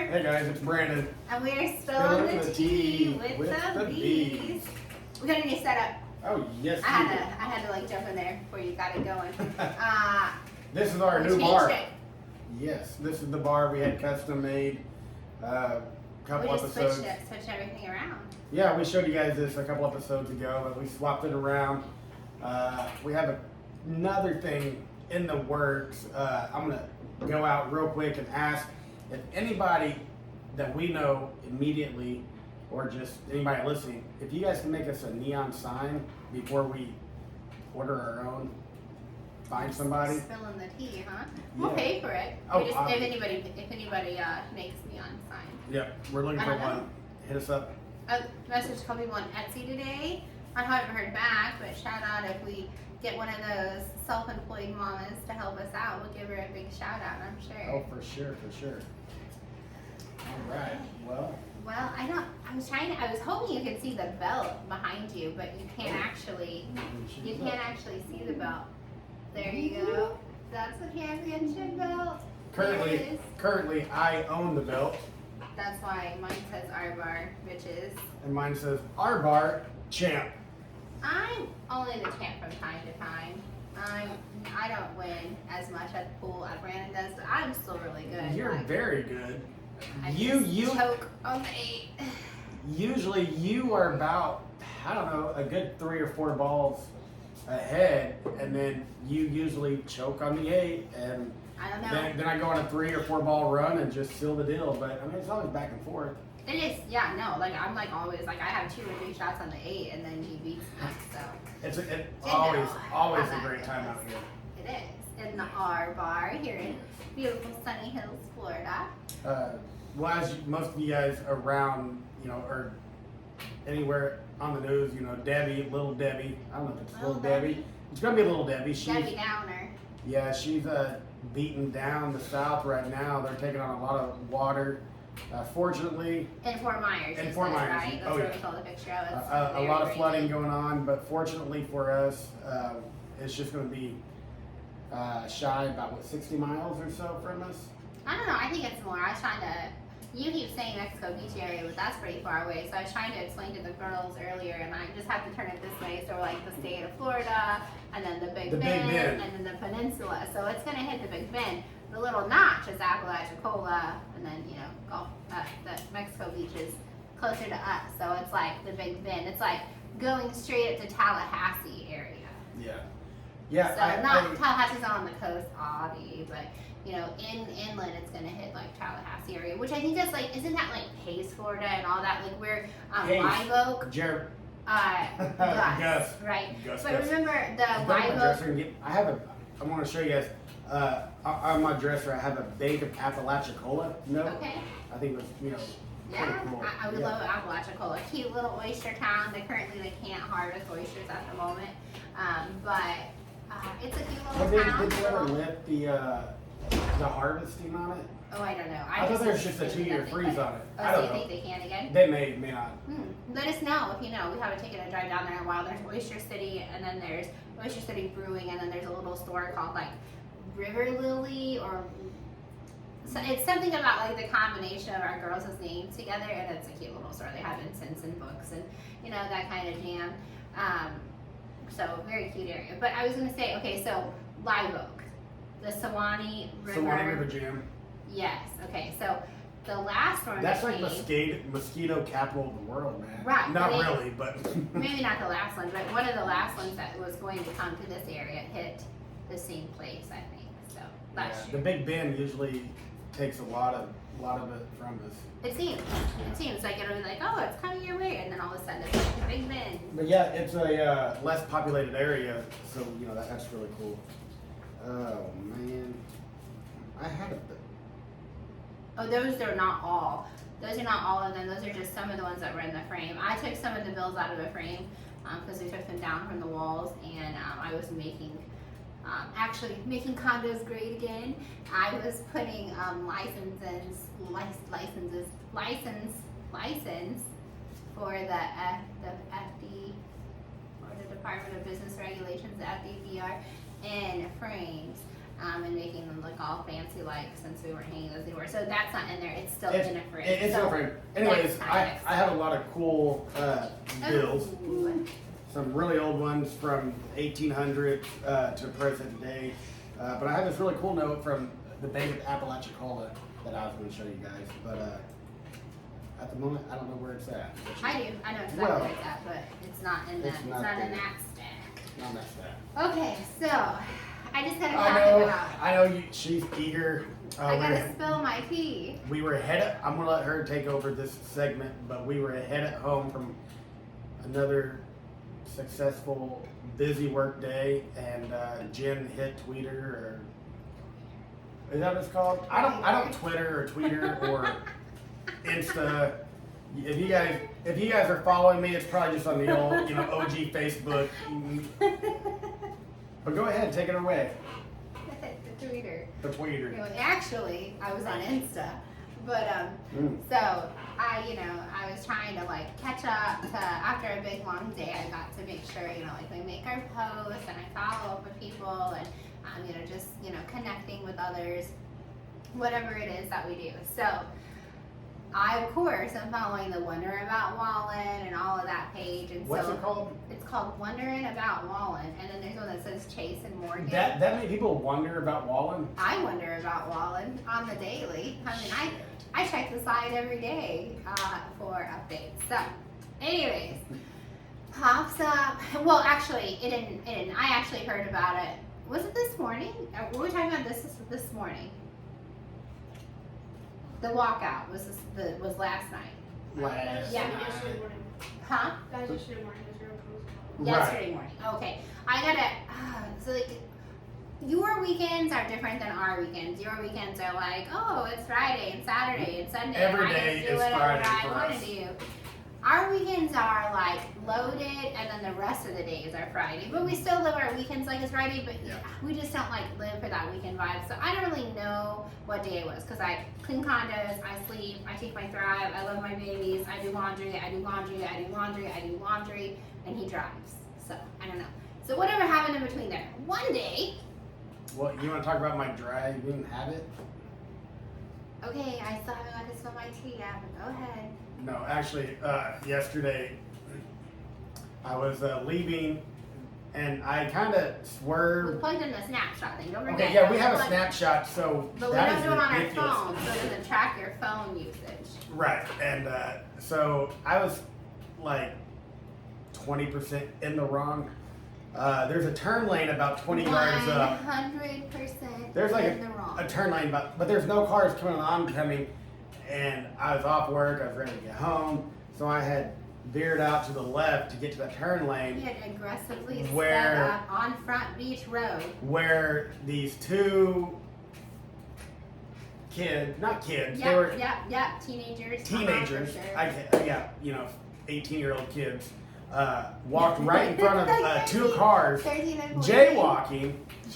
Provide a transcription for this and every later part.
Hey guys, it's Brandon. And we're spilling the tea with the bees. We got a new setup. Oh yes. I had to like jump in there before you got it going. This is our we new bar. It. Yes, this is the bar we had custom made. Couple we just episodes. switched everything around. Yeah, we showed you guys this a couple episodes ago, but we swapped it around. We have another thing in the works. I'm gonna go out real quick and ask if anybody that we know immediately, or just anybody listening, if you guys can make us a neon sign before we order our own. Find somebody. Spilling the tea, huh? We'll Yeah. pay for it. Oh, We just, if anybody makes neon signs. Yeah, we're looking for one. Hit us up. I messaged a couple people on Etsy today. I haven't heard back, but shout out if we get one of those self-employed mamas to help us out. We'll give her a big shout out, I'm sure. Oh, for sure. All right. Well, I was hoping you could see the belt behind you, but you can't actually see the belt. There you go. That's the championship belt. Currently, I own the belt. That's why mine says R bar, bitches. And mine says R bar champ. I'm only the champ from time to time. I don't win as much at the pool as Brandon does, but I'm still really good. You're very good. I You choke on the 8. Usually you are about, I don't know, a good 3 or 4 balls ahead, and then you usually choke on the 8, and I don't know. then I go on a 3 or 4 ball run and just seal the deal. But I mean, it's always back and forth. It is, yeah, no, like I'm like always, like I have 2 or 3 shots on the 8 and then he beats me, so. It's always a great time out here. It is, in the R bar here in beautiful Sunny Hills, Florida. Well, as most of you guys around, or anywhere on the news, Little Debbie. I don't know if it's Little Debbie. It's gonna be Little Debbie. Debbie Downer. Yeah, she's beating down the South right now. They're taking on a lot of water. Fortunately, in Fort Myers. In Fort Myers, right? That's where we saw the picture of it. a lot of flooding going on, but fortunately for us, it's just going to be shy about 60 miles or so from us. I don't know. I think it's more. I was trying to. You keep saying Mexico Beach area, but that's pretty far away. So I was trying to explain to the girls earlier, and I just have to turn it this way. So like the state of Florida, and then the Big Bend, and then the peninsula. So it's going to hit the Big Bend. The little notch is Apalachicola, and then the Mexico Beach is closer to us. So it's like the Big Bend. It's like going straight up to Tallahassee area. Yeah. So Tallahassee's not on the coast, obviously, but inland it's gonna hit like Tallahassee area, which I think that's like, isn't that like Hayes, Florida, and all that? Like where Live Oak. Jared. Gus, right? Gus. Remember the Live Oak. I want to show you guys. On my dresser, I have a bag of Apalachicola. Okay. I think it was, Yeah, cool. I would love Apalachicola. Cute little oyster town. They can't harvest oysters at the moment, but it's a cute little town. Did you ever lift the harvesting on it? Oh, I don't know. I thought there was just a 2-year freeze on it. I don't know. Think they can again? They may not. Let us know if you know. We haven't taken a drive down there in a while. There's Oyster City, and then there's Oyster City Brewing, and then there's a little store called like River Lily, or so it's something about like the combination of our girls' names together, and it's a cute little store. They have incense and books and that kind of jam. So very cute area. But I was gonna say, okay, so Live Oak, the Suwannee River Jam. Yes. Okay. So the last one. That's like mosquito capital of the world, man. Right. Not really, but maybe not the last one, but one of the last ones that was going to come to this area hit the same place, I think. So last year. The Big Bend usually takes a lot of it from us. It seems like it'll be like, oh, it's coming your way, and then all of a sudden it's like the Big Bend. But yeah, it's a less populated area, so that's really cool. Oh man, I had a. Oh, those are not all. Those are not all of them. Those are just some of the ones that were in the frame. I took some of the bills out of the frame because we took them down from the walls, and I was actually making condos great again. I was putting license for the FD, or the Department of Business Regulations, the FDPR, in frames. and making them look all fancy like since we weren't hanging those anymore. So that's not in there. It's still It's- in a frame. It's so different. Anyways, next time, I next have a lot of cool bills. Ooh. Some really old ones from 1800 to present day. But I have this really cool note from the Bank of Apalachicola that I was going to show you guys. But at the moment, I don't know where it's at. I do. I know exactly Well, where it's at, but it's not in it's that. It's not not in there. that stack. Not that stack. Okay, so I just gotta talk about. I know you, she's eager. I gotta spill my tea. We were I'm gonna let her take over this segment, but we were ahead at home from another successful, busy work day, and Jen hit Twitter, or is that what it's called? I don't Twitter or Tweeter or Insta. If you guys are following me, it's probably just on the old, OG Facebook. But go ahead, take it away. The tweeter. The Tweeter. No, actually, I was on Insta, but so I was trying to like catch up to after a big long day. I got to make sure like we make our posts and I follow up with people and just connecting with others, whatever it is that we do. So I of course am following the Wondering About Wallen and all of that page. And What's so it called? It's called Wondering About Wallen, and then there's one that says Chase and Morgan. That many people wonder about Wallen? I wonder about Wallen on the daily. I mean, I check the site every day for updates. So, anyways, pops up. Well, actually, it didn't. I actually heard about it. Was it this morning? Were we talking about this morning? The walkout was last night. Yesterday morning. Huh? That was yesterday morning. Yesterday morning. Okay. I gotta. So like, your weekends are different than our weekends. Your weekends are like, oh, it's Friday and Saturday and Sunday. Every and I day just do is whatever Friday I for want us. to do. Our weekends are like loaded, and then the rest of the days are Friday. But we still live our weekends like it's Friday, but Yeah. we just don't like live for that weekend vibe. So I don't really know what day it was because I clean condos, I sleep, I take my Thrive, I love my babies, I do laundry, I do laundry, I do laundry, I do laundry, and he drives. So I don't know. So whatever happened in between there. One day, Well, you want to talk about my driving habit? okay, I still haven't got to spill my tea yet, but go ahead. No, actually, yesterday I was leaving, and I kind of We swerved. plugged in the snapshot thing. Don't forget. Okay, yeah, we have a Plug- snapshot, so But we that don't is do it on our ridiculous. phone, so it doesn't track your phone usage. Right, and so I was like 20% in the wrong. There's a turn lane about 20 yards up. 100% There's like in the wrong. a turn lane, but there's no cars coming on oncoming, and I was off work. I was ready to get home, so I had veered out to the left to get to the turn He lane had aggressively Where- sped up on Front Beach Road. where these two kids, not kids, they were Yep, teenagers. teenagers. For sure. 18-year-old kids walked right in front of two cars, 13 and 14. jaywalking.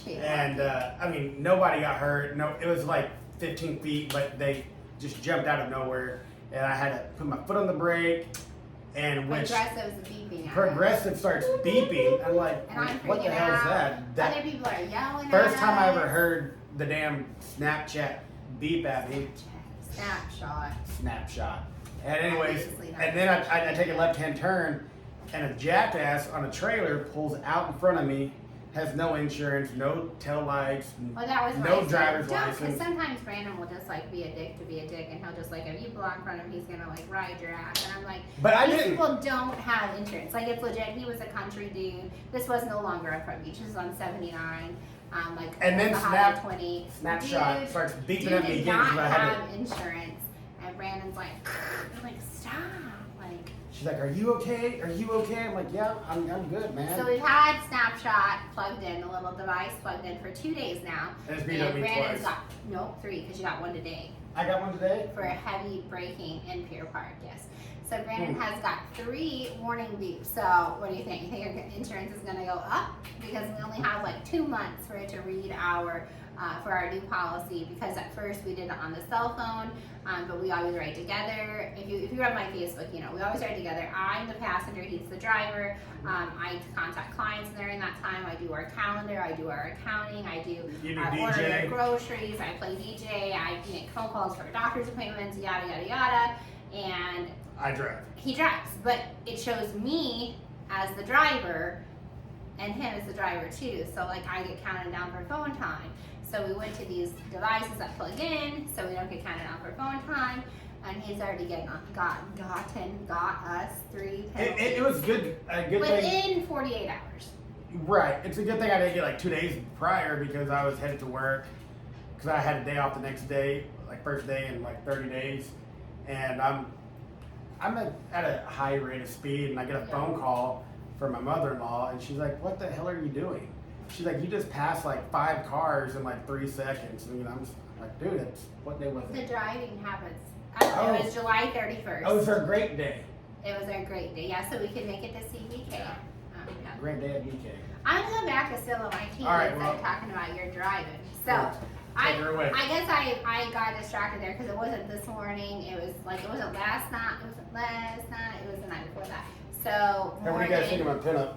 And I mean, nobody got hurt. No, it was like 15 feet, but they just jumped out of nowhere, and I had to put my foot on the brake, and which Progressive's beeping. at us. progressive starts beeping. I'm like, And I'm what the freaking hell is out. that? That Other people are yelling. first at time I us. ever heard the damn Snapchat beep at me. Snapshot. Snapshot. And anyways, Obviously not. and then I take a left-hand turn, and a jackass on a trailer pulls out in front of me, has no insurance, no tail lights, Well, that was no my driver's Because license. sometimes Brandon will just like be a dick to be a dick, and he'll just like if you pull out in front of him, he's gonna like ride your ass. And I'm like, But I these didn't. people don't have insurance. Like it's legit. He was a country dude. This was no longer on Front Beach. This is on 79. Like And then the Highway snap- 20. Snapshot Dude, starts beeping dude at me did again not because I had have insurance, and Brandon's like, I'm like, stop, like. She's like, "Are you okay? Are you okay?" I'm like, "Yeah, I'm good, man." So we've had Snapshot plugged in, a little device plugged in for 2 days now. And it's beat up me Brandon's twice. got 3 because you got one today I got one today. for heavy braking in Pier Park. Yes. So Brandon has got 3 warning beeps. So what do you think? You think your insurance is going to go up because we only have like 2 months for it to read our for our new policy, because at first we did it on the cell phone, but we always write together. If you read my Facebook, you know, we always write together. I'm the passenger, he's the driver. I contact clients during that time. I do our calendar, I do our accounting, I do order their groceries, I play DJ, I make phone calls for doctor's appointments, yada, yada, yada. And I drive. he drives, but it shows me as the driver and him as the driver too. So like I get counted down for phone time. So we went to these devices that plug in, so we don't get counted down for phone time. And he's already got us 3 penalties. It was good. A good within thing. 48 hours. Right. It's a good thing I didn't get like 2 days prior, because I was headed to work, because I had a day off the next day, like first day in like 30 days, and I'm at a high rate of speed, and I get a phone call from my mother-in-law, and she's like, "What the hell are you doing?" She's like, "You just passed like 5 cars in like 3 seconds." And I'm just like, "Dude, it's what day was The it?" driving habits. It was July 31st. Oh, it was our great day. It was our great day. Yeah, so we could make it to CBK. Yeah. Yeah. Great day at BK. I'm going back to still on my team All right, instead of talking about your driving. So, Yeah. Take her away. I guess I got distracted there because it wasn't this morning. It was like, it wasn't last night. It wasn't last night. It was the night before that. So, Hey, what do you guys think of my pinup?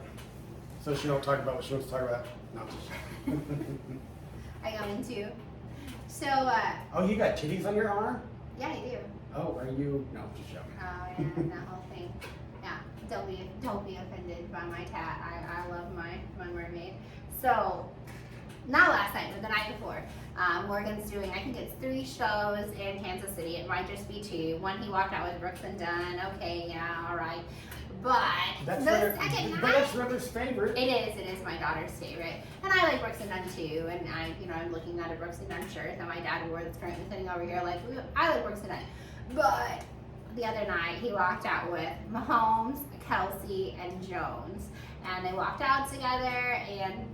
So she don't talk about what she wants to talk about. No. I got into. So, Oh, you got titties on your arm? yeah, I do. Oh, are you? No, just joking. Oh yeah, that whole thing. Yeah, don't be offended by my tat. I love my mermaid. So, not last night, but the night before. Morgan's doing, I think it's 3 shows in Kansas City. It might just be 2. One he walked out with Brooks and Dunn. Okay, yeah, all right. But That's the second night, that's River's favorite. it is my daughter's favorite, and I like Brooks and Dunn too. And I'm looking at a Brooks and Dunn shirt that my dad wore that's currently sitting over here. Like, I like Brooks and Dunn, but the other night he walked out with Mahomes, Kelsey, and Jones, and they walked out together. And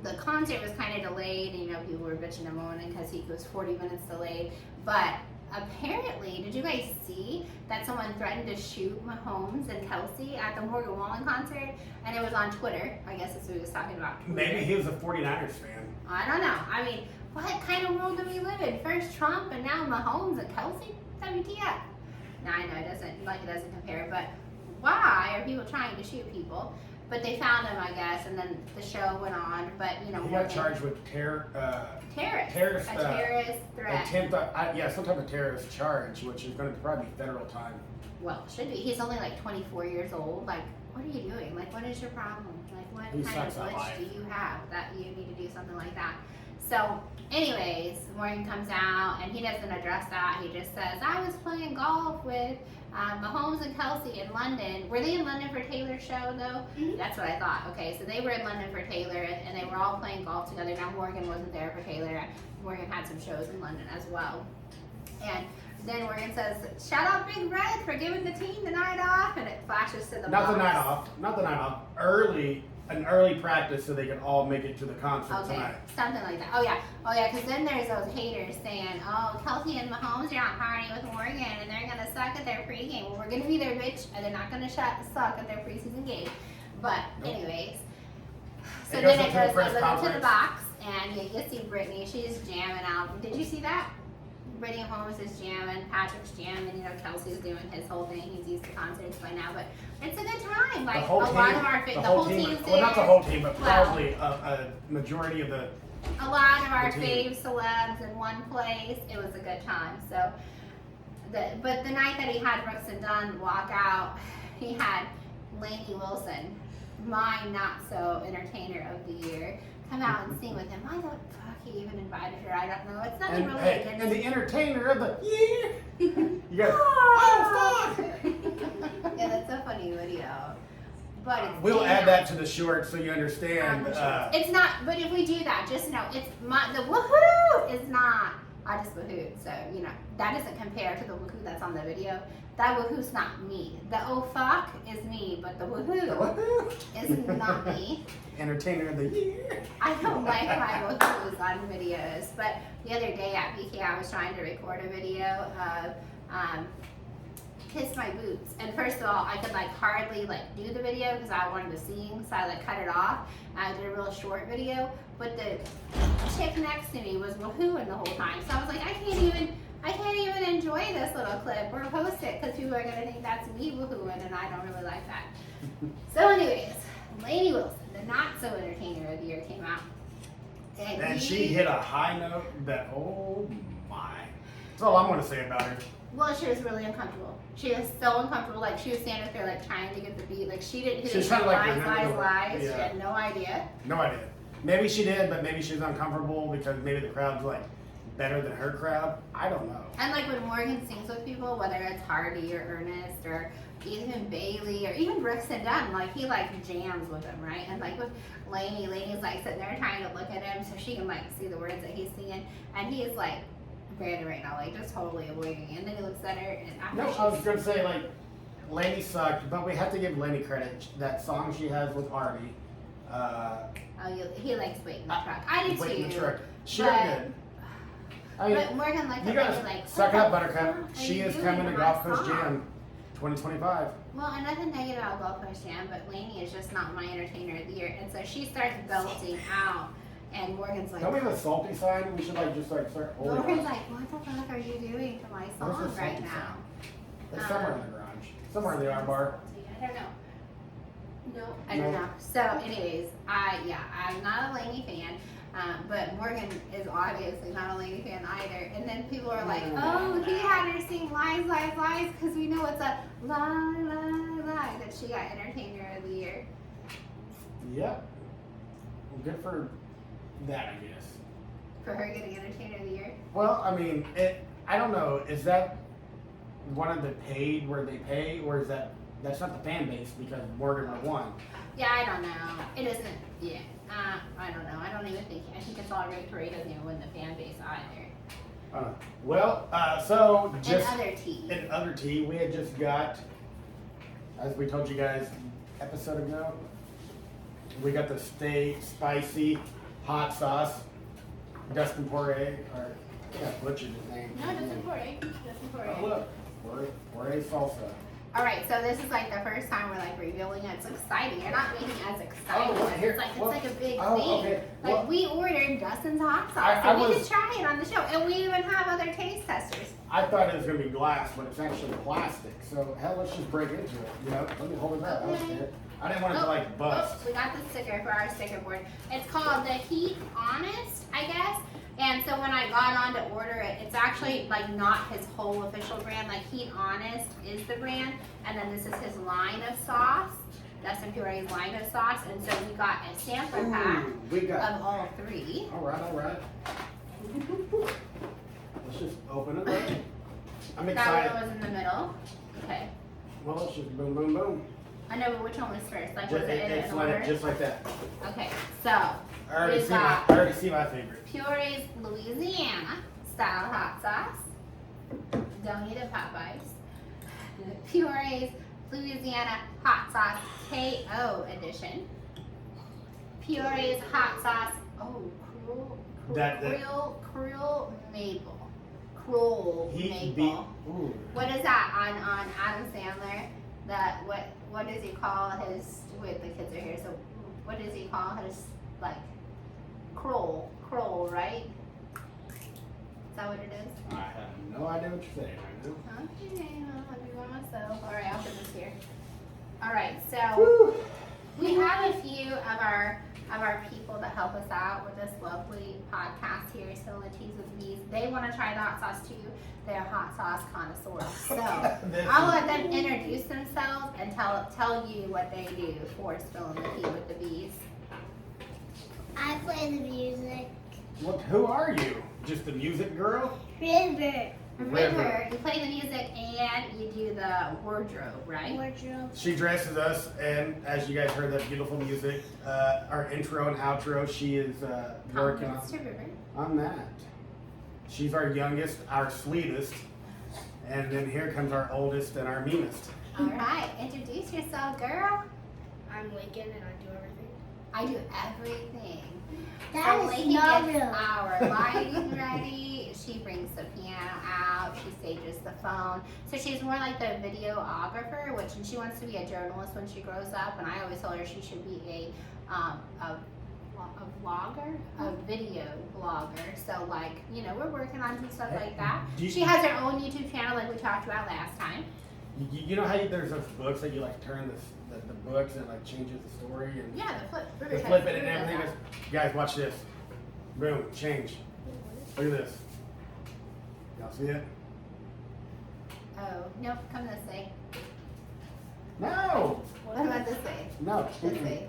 the concert was kind of delayed. People were bitching and moaning because he was 40 minutes delayed, but. Apparently, did you guys see that someone threatened to shoot Mahomes and Kelsey at the Morgan Wallen concert? And it was on Twitter. I guess that's what he was talking about. Maybe he was a 49ers fan. I don't know. I mean, what kind of world do we live in? First Trump and now Mahomes and Kelsey? WTF? No, I know it doesn't compare, but why are people trying to shoot people? But they found him, I guess, and then the show went on. But He got charged with terrorist threat. Some type of terrorist charge, which is going to probably be federal time. Well, it should be. He's only like 24 years old. Like, what are you doing? Like, what is your problem? Like, what kind of glitch do you have that you need to do something like that? So, anyways, Morgan comes out and he doesn't address that. He just says, I was playing golf with Mahomes and Kelsey in London. Were they in London for Taylor's show, though? Mm-hmm. That's what I thought. Okay, so they were in London for Taylor, and they were all playing golf together. Now, Morgan wasn't there for Taylor. Morgan had some shows in London as well. And then Morgan says, shout out Big Red for giving the team the night off, and it flashes to the Not box. the night off. An early practice so they can all make it to the concert tonight. Something like that. Oh yeah, because then there's those haters saying, oh, Kelsey and Mahomes are not partying with Morgan, and they're gonna suck at their pregame. Well, we're gonna be their bitch, and they're not gonna suck at their preseason game. But anyways, so then it goes to the box, and you see Brittany. She's jamming out. Did you see that? Brittany Holmes is jamming, Patrick's jamming, Kelsey's doing his whole thing. He's used to concerts by now, but it's a good time. Like, the whole team's there. Well, not the whole team, but probably a majority of the. A lot of our fave celebs in one place. It was a good time. So, but the night that he had Brooks and Dunn walk out, he had Lainey Wilson, my not so entertainer of the year, come out and sing with him. Why the fuck he even invited her? I don't know. It's nothing really against. And the entertainer of the year. You got. Oh fuck! Yeah, that's a funny video. But it's we'll add that to the short so you understand. It's not. But if we do that, just know it's the woohoo is not. I just woohooed, so that doesn't compare to the woohoo that's on the video. That woohoo's not me. The oh fuck is me, but the woohoo is not me. Entertainer of the year. I don't like my woohoos on videos, but the other day at BK I was trying to record a video of kiss my boots. And first of all, I could like hardly like do the video because I wanted to sing, so I like cut it off. I did a real short video, but the chick next to me was woohooing the whole time. So I was like, I can't even enjoy this little clip or post it because people are gonna think that's me woohooing, and I don't really like that. So anyways, Lainey Wilson, the not so entertainer of the year, came out. And she hit a high note that, oh my. That's all I'm going to say about her. Well, she was really uncomfortable. She was so uncomfortable. Like, she was standing up there, like, trying to get the beat. Like, she didn't She's hear trying to, like, lies. yeah. She had no idea. No idea. Maybe she did, but maybe she was uncomfortable because maybe the crowd's like better than her crowd. I don't know. And like when Morgan sings with people, whether it's Hardy or Ernest or even Bailey or even Brooks and Dunn, like he like jams with them, right? And like with Lainey's like sitting there trying to look at him so she can like see the words that he's singing, and he is like Brandon right now, like just totally avoiding. And then he looks at her and after No, I was gonna say like Lainey sucked, but we have to give Lainey credit. That song she has with Hardy. He likes waiting in the truck. I do Wait in the too. truck. She but- did. I mean, But Morgan liked you it. gotta Like, suck what up, the Buttercup. fuck are She you is doing coming to my Golf Coast song? Jam 2025. Well, and nothing negative about Golf Coast Jam, but Lainey is just not my entertainer of the year, and so she starts belting out, and Morgan's like, Don't we have a salty sign? We should like just like start holding Morgan's on. like, what the fuck are you doing to my Where's song the right salty now? sign? It's somewhere in the garage. Somewhere in the R bar. I don't know. No. I don't No. know. So, anyways, I'm not a Lainey fan, but Morgan is obviously not a Lainey fan either. And then people are like, oh, he had her sing lies, lies, lies, because we know it's a lie, lie, lie that she got entertainer of the year. Yep. Well, good for that, I guess. For her getting entertainer of the year. Well, I mean, I don't know. Is that one of the paid where they pay, or is that's not the fan base because Morgan won? Yeah, I don't know. It isn't. Yeah. I don't know. I don't even think. I think it's all right for he doesn't even win the fan base either. Well, so And just other tea. in other tea, we had just got, as we told you guys episode ago, we got the steak spicy hot sauce. Dustin Poirier, or I think I butchered his name. No, Dustin Poirier. Dustin Poirier. Oh, look, Poirier salsa. All right, so this is like the first time we're like revealing it. It's exciting. You're not making it as exciting. Oh, here, it's well, like a big oh, thing. okay, Like well- we ordered Dustin's hot sauce, I so we was- could try it on the show, and we even have other taste testers. I thought it was gonna be glass, but it's actually plastic. So hell, let's just break into it. You know, let me hold it up. I was Okay. scared. I didn't want it to like bust. We got the sticker for our sticker board. It's called the Heat Honest, I guess. And so when I got on to order it, it's actually like not his whole official brand. Like Heat Honest is the brand, and then this is his line of sauce. Dustin Poirier's line of sauce, and so we got a sampler pack Ooh, we got. of all three. All right. Let's just open it up. I'm That excited. one was in the middle. Okay. Well, let's just boom, boom, boom. I know, but which one was first? Like, Just, was it in it's an like order? just like that. Okay, so I already We've see my. got- I already see my favorite. Puree's Louisiana style hot sauce. Don't eat it, Popeyes. Puree's Louisiana hot sauce KO edition. Puree's hot sauce. Oh, Cruel Maple. Cruel Heat beat. Maple. Ooh. What is that on Adam Sandler? That what does he call his? Wait, the kids are here. So what does he call his like? Kroll, right? Is that what it is? I have no idea what you're saying right now. Okay, I'll do it myself. All right, I'll put this here. All right, so Woo. we have a few of our people that help us out with this lovely podcast here, Spillin Teas with Bees. They want to try the hot sauce too. They're hot sauce connoisseurs. So I'll let them introduce themselves and tell you what they do for Spillin the Tea with the Bees. I play the music. What? Who are you? Just the music girl? River. River, you play the music and you do the wardrobe, right? Wardrobe. She dresses us, and as you guys heard that beautiful music, our intro and outro, she is working Compliments to River. on that. She's our youngest, our sweetest, and then here comes our oldest and our meanest. All right, introduce yourself, girl. I'm Lincoln and I do everything. I do everything. That So is Lincoln not gets real. our lighting ready. She brings the piano out. She stages the phone. So she's more like the videographer, which and she wants to be a journalist when she grows up. And I always tell her she should be a vlogger, a video blogger. So like, you know, we're working on some stuff like that. She has her own YouTube channel like we talked about last time. You know how there's those books that you like turn the books and it like changes the story and Yeah, the flip. the flip it and everything. Guys, watch this. Boom, change. Look at this. Y'all see it? Oh, nope, come this way. No. What about this way? No. This way.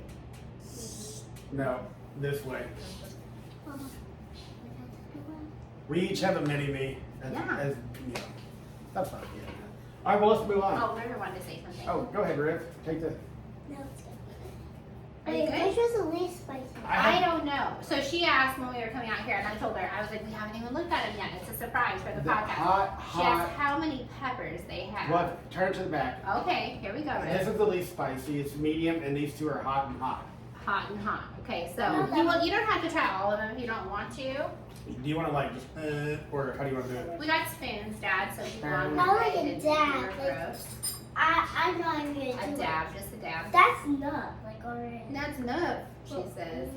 No. This way. We each have a mini me. Yeah. As you know. That's fine. Yeah. All right. Well, let's move on. Oh, River wanted to say something. Oh, go ahead, Riv. Take the. No, it's good. Are you Wait, good? which was the least spicy? I don't know. So she asked when we were coming out here, and I told her, I was like, we haven't even looked at them yet. It's a surprise for the podcast. She asked how many peppers they have. Well, turn to the back. Okay, here we go, This Riv. is the least spicy. It's medium, and these two are hot and hot. Hot and hot. Okay, so Okay. you don't have to try all of them if you don't want to. Do you want to like just, or how do you want to do it? We got spoons, Dad, so if you want Spoons. to Not like a it's dab, your like- gross. I'm not even gonna A do dab, just a dab. it. That's enough, like already. That's enough, she says.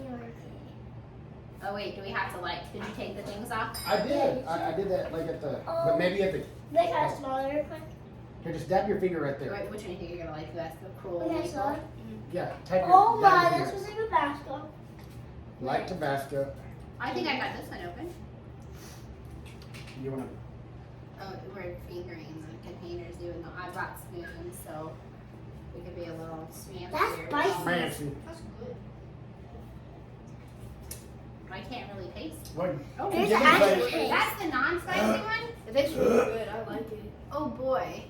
Oh wait, do we have to like, did you take the things off? I did. I did that like at the, but maybe at the. Make it smaller real quick. Here, just dab your finger right there. Wait, which one do you think you're gonna like the best? The cruel Okay, maple? so. Yeah, type your. Oh dab my, your this finger. was like a basket. Like Tabasco. I think I got this one open. You want Oh, we're fingering the containers even though I brought spoons, so we could be a little fancier. That's to spicy. fancy? That's good. I can't really taste. What? Oh, There's give me actually like- taste. that's the non-spicy one? It's really good. I like it. Oh boy.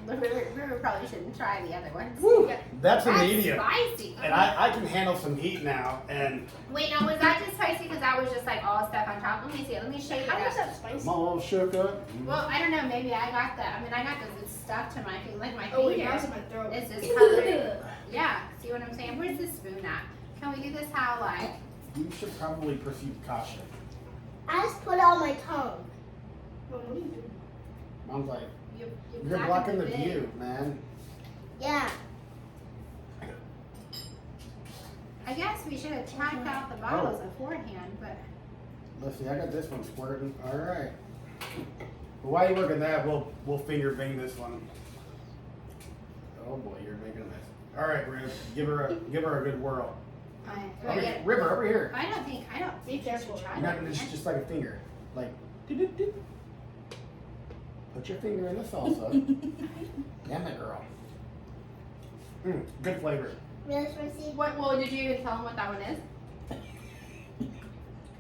The River probably shouldn't try the other ones. Woo, Yeah. that's a That's medium. spicy. And I can handle some heat now. And Wait, now was that just spicy because that was just like all stuff on top? Let me see. Let me shake it How is up. that spicy? I'm all shook up. Well, I don't know. Maybe I got that. I mean, I got this stuff to my like my Oh wait, finger. now it's in my throat. It's just covered. Yeah. See what I'm saying? Where's this spoon at? Can we do this how like? You should probably proceed caution. I just put it on my tongue. Mom, what are you doing? Mom's like, You're you're blocking the view, man. Yeah. I guess we should have checked out the bottles beforehand, but Let's see, I got this one squirting. All right. Well, while you work on that, we'll finger bang this one. Oh boy, you're making a mess. All right, Riv, give her a good whirl. River, over here. I don't think Be you careful. should try Not that. it's just like a finger, like. doo-doo-doo. Put your finger in the salsa. Damn it, girl. Good flavor. Really spicy? What? Well, did you even tell them what that one is?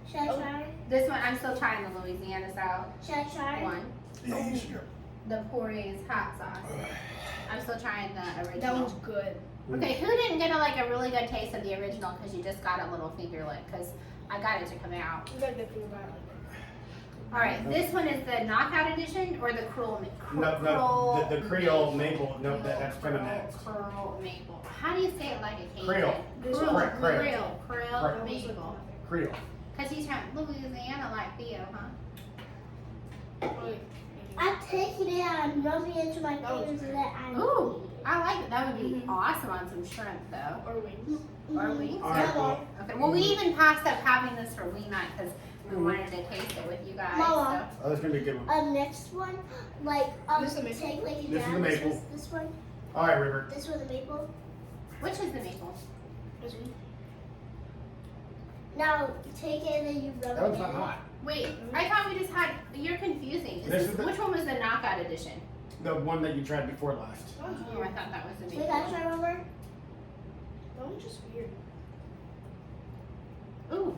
Should I try? This one, I'm still trying the Louisiana style Should I try? one. Yeah, you should. The Portuguese hot sauce. I'm still trying the original. That one's good. Okay, who didn't get a really good taste of the original because you just got a little finger lick? Because I got it to come out. You got good thing about it. All right, this one is the knockout edition or the No, the Creole maple. No, that's kind of next. Creole maple. How do you say it like a Cajun? Creole. Creole maple. Creole. Because he's from Louisiana like Theo, huh? Wait. I'm taking it and I'm rubbing it into my fingers so that I'm. Ooh, I like it. That would be awesome on some shrimp though. Or wings. Or wings. All right, cool. Okay, well we even passed up having this for week night because we wanted to taste it with you guys. Mama. Oh, that's gonna be a good one. Next one, like, This is the maple. take like a This is dab. the maple. This one, All right, River. this one, the maple. So, which is the maple? This one. Now take it and then you rub That it one's not in. hot. Wait, I thought we just had. You're confusing. This is the- Which one was the knockout edition? The one that you tried before last. That one's Oh, I weird. thought that was the Wait, can I maple. try one more? That one's just weird. Ooh,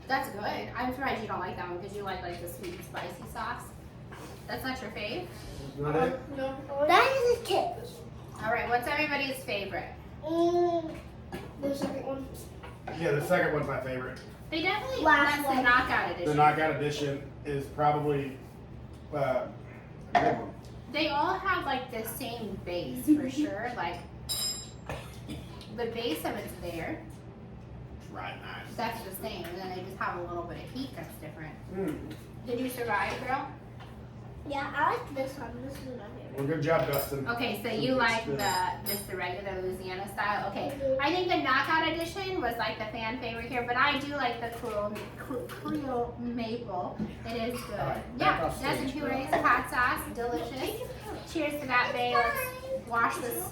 that's good. I'm surprised you don't like that one because you like the sweet and spicy sauce. That's not your fave. Not it? No. That is a kick. This one. All right, what's everybody's favorite? The second one. Yeah, the second one's my favorite. They definitely. Last That's one. the knockout The edition. knockout edition is probably a good one. They all have like the same base for sure. Like the base of it's there. Right, nice. That's the same, and then they just have a little bit of heat that's different. Mm. Did you survive, girl? Yeah, I like this one. This is my favorite. Well, good job, Dustin. Okay, so you like the regular Louisiana style. Okay, I think the knockout edition was like the fan favorite here, but I do like the Creole maple. It is good. All right, Yeah, back off that's stage, a girl. purees, hot sauce, delicious. Cheers to that, babe. Let's wash this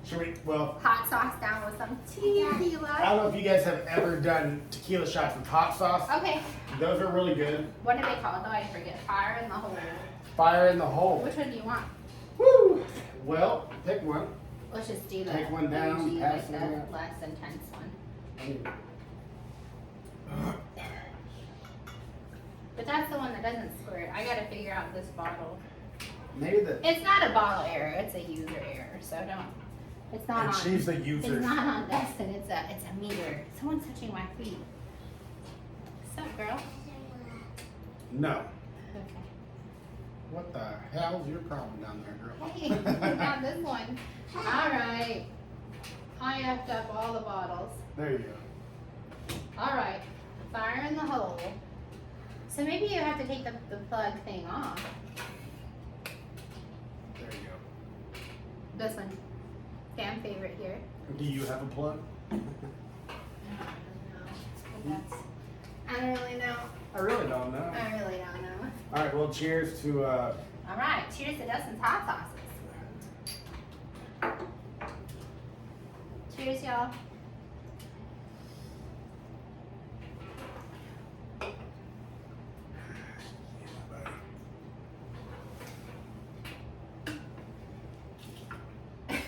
Should we? Well, hot sauce down with some tequila. I don't know if you guys have ever done tequila shots with hot sauce. Okay, Those are really good. what do they call it though? I forget. Fire in the hole. Fire in the hole. Which one do you want? Woo! Well, pick one. Let's just do the Take one down, OG, pass like it the around. less intense one. But that's the one that doesn't squirt. I gotta figure out this bottle. Maybe the. It's not a bottle error, it's a user error. So don't. It's not And on. she's the user. It's not on Dustin. It's a meter. Someone's touching my feet. What's up, girl? No. Okay. What the hell's your problem down there, girl? Hey, got this one. All right. I effed up all the bottles. There you go. All right. Fire in the hole. So maybe you have to take the plug thing off. There you go. This one. Fan favorite here. Do you have a plug? I don't really know. I really don't know. I really don't know. All right. Well, cheers to. All right. Cheers to Dustin's hot sauces. Cheers, y'all.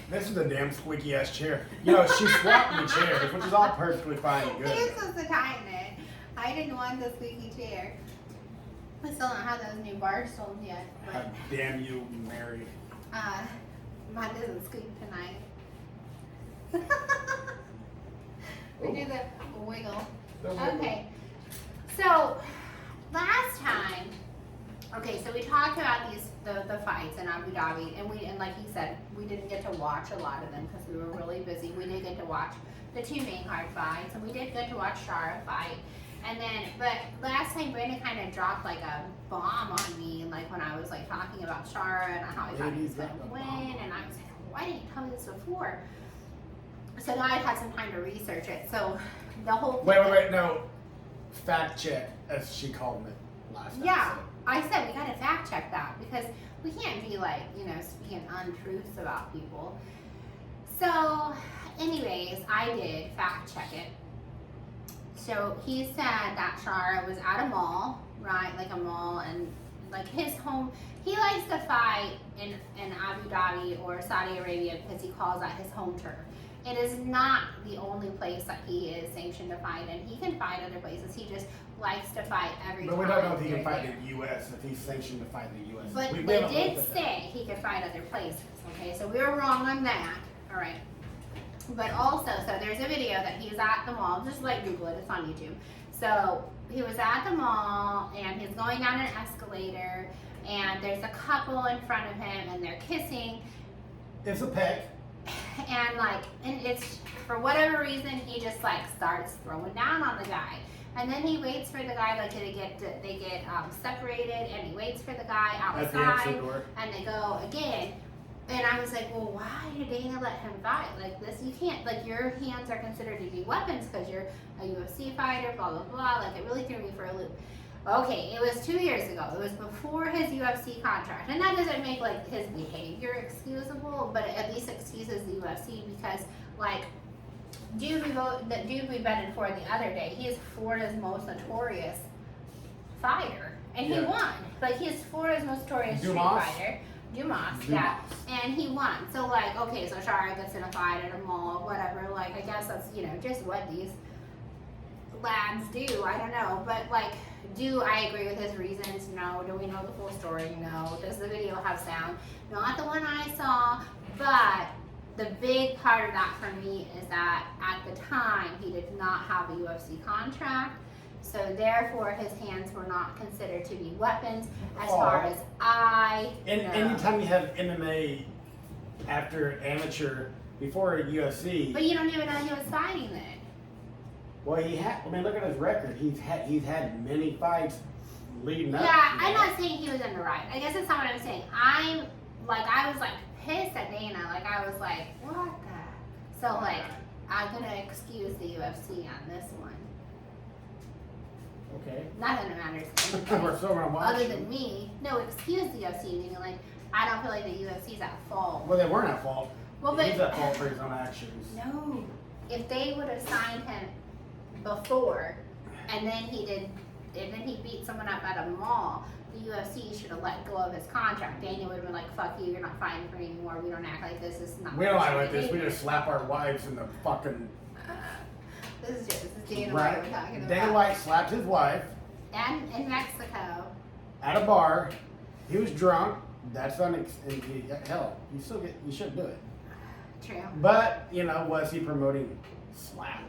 This is a damn squeaky ass chair. You know, she swapped me chairs, which is all perfectly fine and good. This was the time that I didn't want the squeaky chair. I still don't have those new bar stools yet. God But, damn you, Mary. mine doesn't squeak tonight. We do the wiggle. Okay. So last time, okay, so we talked about the fights in Abu Dhabi, and like he said, we didn't get to watch a lot of them because we were really busy. We did get to watch the two main card fights, and we did get to watch Shara fight. And then, but last time Brandon kind of dropped like a bomb on me, like when I was like talking about Shara and how I thought he was going to win, and I was like, why didn't you tell me this before? So now I've had some time to research it. So the whole Wait, no. Fact check, as she called it last Yeah, episode. I said we gotta fact check that because we can't be like, speaking untruths about people. So, anyways, I did fact check it. So he said that Shara was at a mall, right? Like a mall, and like his home. He likes to fight in Abu Dhabi or Saudi Arabia because he calls that his home turf. It is not the only place that he is sanctioned to fight, and he can fight other places. He just likes to fight every But time. we don't know if he they're can fight there. in the U.S., if he's sanctioned to fight in the U.S. But we they haven't did looked at that. say he could fight other places, okay? So we were wrong on that, all right? But also, so there's a video that he was at the mall, just like Google it, it's on YouTube. So he was at the mall, and he's going down an escalator, and there's a couple in front of him, and they're kissing, It's a peck. and it's, for whatever reason, he just like starts throwing down on the guy. And then he waits for the guy, like they get separated, and he waits for the guy At the exit outside, door. and they go again. And I was like, well, why did Dana let him fight like this? You can't, like, your hands are considered to be weapons because you're a UFC fighter, blah, blah, blah. Like, it really threw me for a loop. Okay, it was 2 years ago. It was before his UFC contract. And that doesn't make, like, his behavior excusable, but it at least excuses the UFC because, like, the dude we betted for the other day, he is Florida's most notorious fighter. And he Yeah. won. Like, he is Florida's most notorious street Dumas? fighter. Dumas, yeah. And he won. So, like, okay, so Shara gets in a fight at a mall, whatever. Like, I guess that's, just what these lads do. I don't know. But, like, do I agree with his reasons? No. Do we know the full story? No. Does the video have sound? Not the one I saw. But the big part of that for me is that at the time, he did not have a UFC contract. So therefore, his hands were not considered to be weapons, as far as I know. Anytime you have MMA after amateur before UFC. But you don't even know he was fighting then. Well, he had. I mean, look at his record. He's had many fights leading up. Yeah, to I'm that. not saying he was in the right. I guess that's not what I'm saying. I was like pissed at Dana. Like I was like, what the? So like, I'm gonna excuse the UFC on this one. Okay. Not that it matters. to We're anybody still gonna watch. Other than me, no, excuse the UFC. Meaning like, I don't feel like the UFC's at fault. Well, they weren't at fault. Well, but He's at fault for his own actions. no, if they would have signed him before, and then he beat someone up at a mall, the UFC should have let go of his contract. Daniel would have been like, "Fuck you, you're not fighting for me anymore. We don't act like this. This is not." We don't what act you like this. do." We just slap our wives in the fucking. This is Dana Right. White we're talking about. Dana White slapped his wife And in Mexico. at a bar. He was drunk. That's hell. You should do it. True. But was he promoting slap?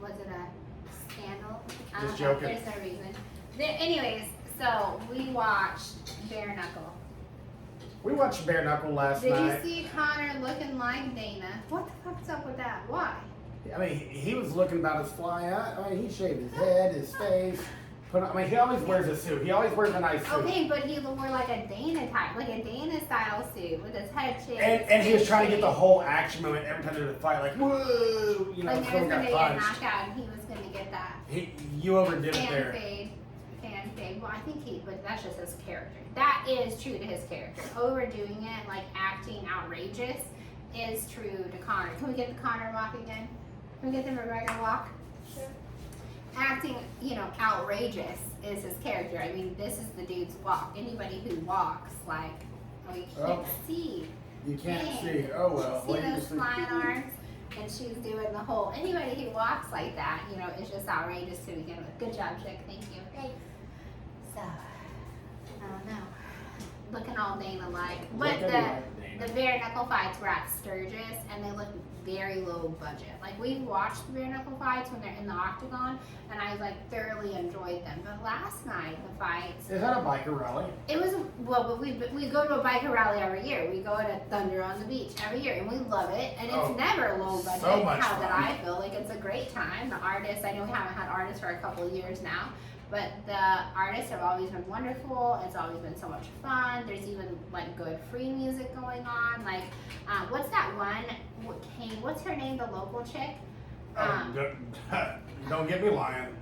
Was it a scandal? I Just don't know. joking. There's no reason. Anyways, so we watched Bare Knuckle. We watched Bare Knuckle last Did night. you see Connor looking like Dana? What the fuck's up with that? Why? I mean, he was looking about as fly out. I mean, he shaved his head, his face. He always wears a suit. He always wears a nice suit. Okay, but he wore like a Dana type, like a Dana style suit with his head shaved. And he was face trying to get the shaved. whole action moment every time there was a fight. Like, whoa! Like there was someone gonna got be a punched. knockout, and he was gonna get that You overdid it fan there. fade. Well, I think but that's just his character. That is true to his character. Overdoing it, like acting outrageous, is true to Connor. Can we get the Connor walk again? Can we get the McGregor walk? Sure. Acting, outrageous is his character. I mean, this is the dude's walk. Anybody who walks, like, you can't Oh. see. You can't Dang. see. Oh well. See Well, you those just- flying arms? And she's doing the whole. Anybody who walks like that, is just outrageous to begin with. Good job, Chick. Thank you. Thanks. So, I don't know. Looking all Dana like. But Looking like Dana. the bare knuckle fights were at Sturgis and they look very low budget. Like we've watched the bare knuckle fights when they're in the octagon and I thoroughly enjoyed them. But last night the fights, Is that a biker rally? it was but we go to a biker rally every year. We go to Thunder on the Beach every year and we love it. And it's Oh, never low budget. so much How that fun. I feel like it's a great time. The artists, I know we haven't had artists for a couple of years now. But the artists have always been wonderful. It's always been so much fun. There's even like good free music going on. Like, what's that one? What's her name? The local chick? Don't get me lying.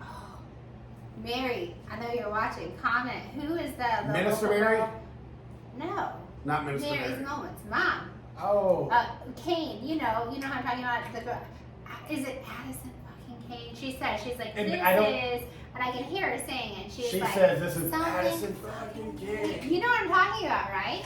Mary. I know you're watching. Comment. Who is the Minister local Mary? girl? No. Not Minister Mary's Mary. Moments. Mom. Oh. Kane. You know who I'm talking about. The girl. Is it Addison fucking Kane? She says she's like And this I don't- is, and I can hear her saying it. She's She like, says this is something Addison fucking King. You know what I'm talking about, right?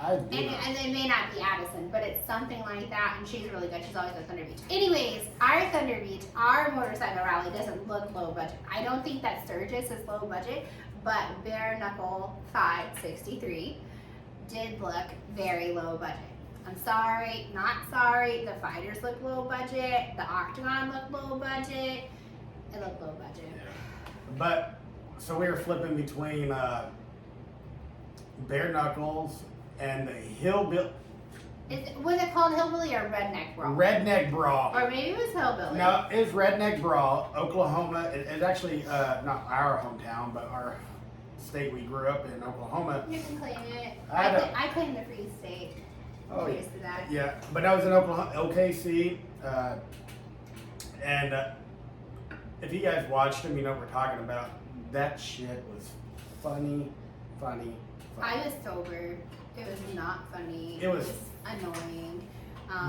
I do. And it may not be Addison, but it's something like that, and she's really good. She's always at Thunder Beach. Anyways, our Thunder Beach, our motorcycle rally doesn't look low budget. I don't think that Sturgis is low budget, but Bare Knuckle 563 did look very low budget. I'm sorry, not sorry. The fighters look low budget. The octagon looked low budget. It looked low budget. But so we were flipping between Bare Knuckles and the Hillbilly Was it called Hillbilly or Redneck Brawl? Redneck Brawl. Or maybe it was Hillbilly. No, it's Redneck Brawl, Oklahoma. It's actually not our hometown, but our state we grew up in, Oklahoma. You can claim it. I I claim the Free State. Oh, I'm used to that. Yeah, but I was in Oklahoma, OKC, and if you guys watched them, you know what we're talking about. That shit was funny. I was sober. It was not funny. It was- annoying.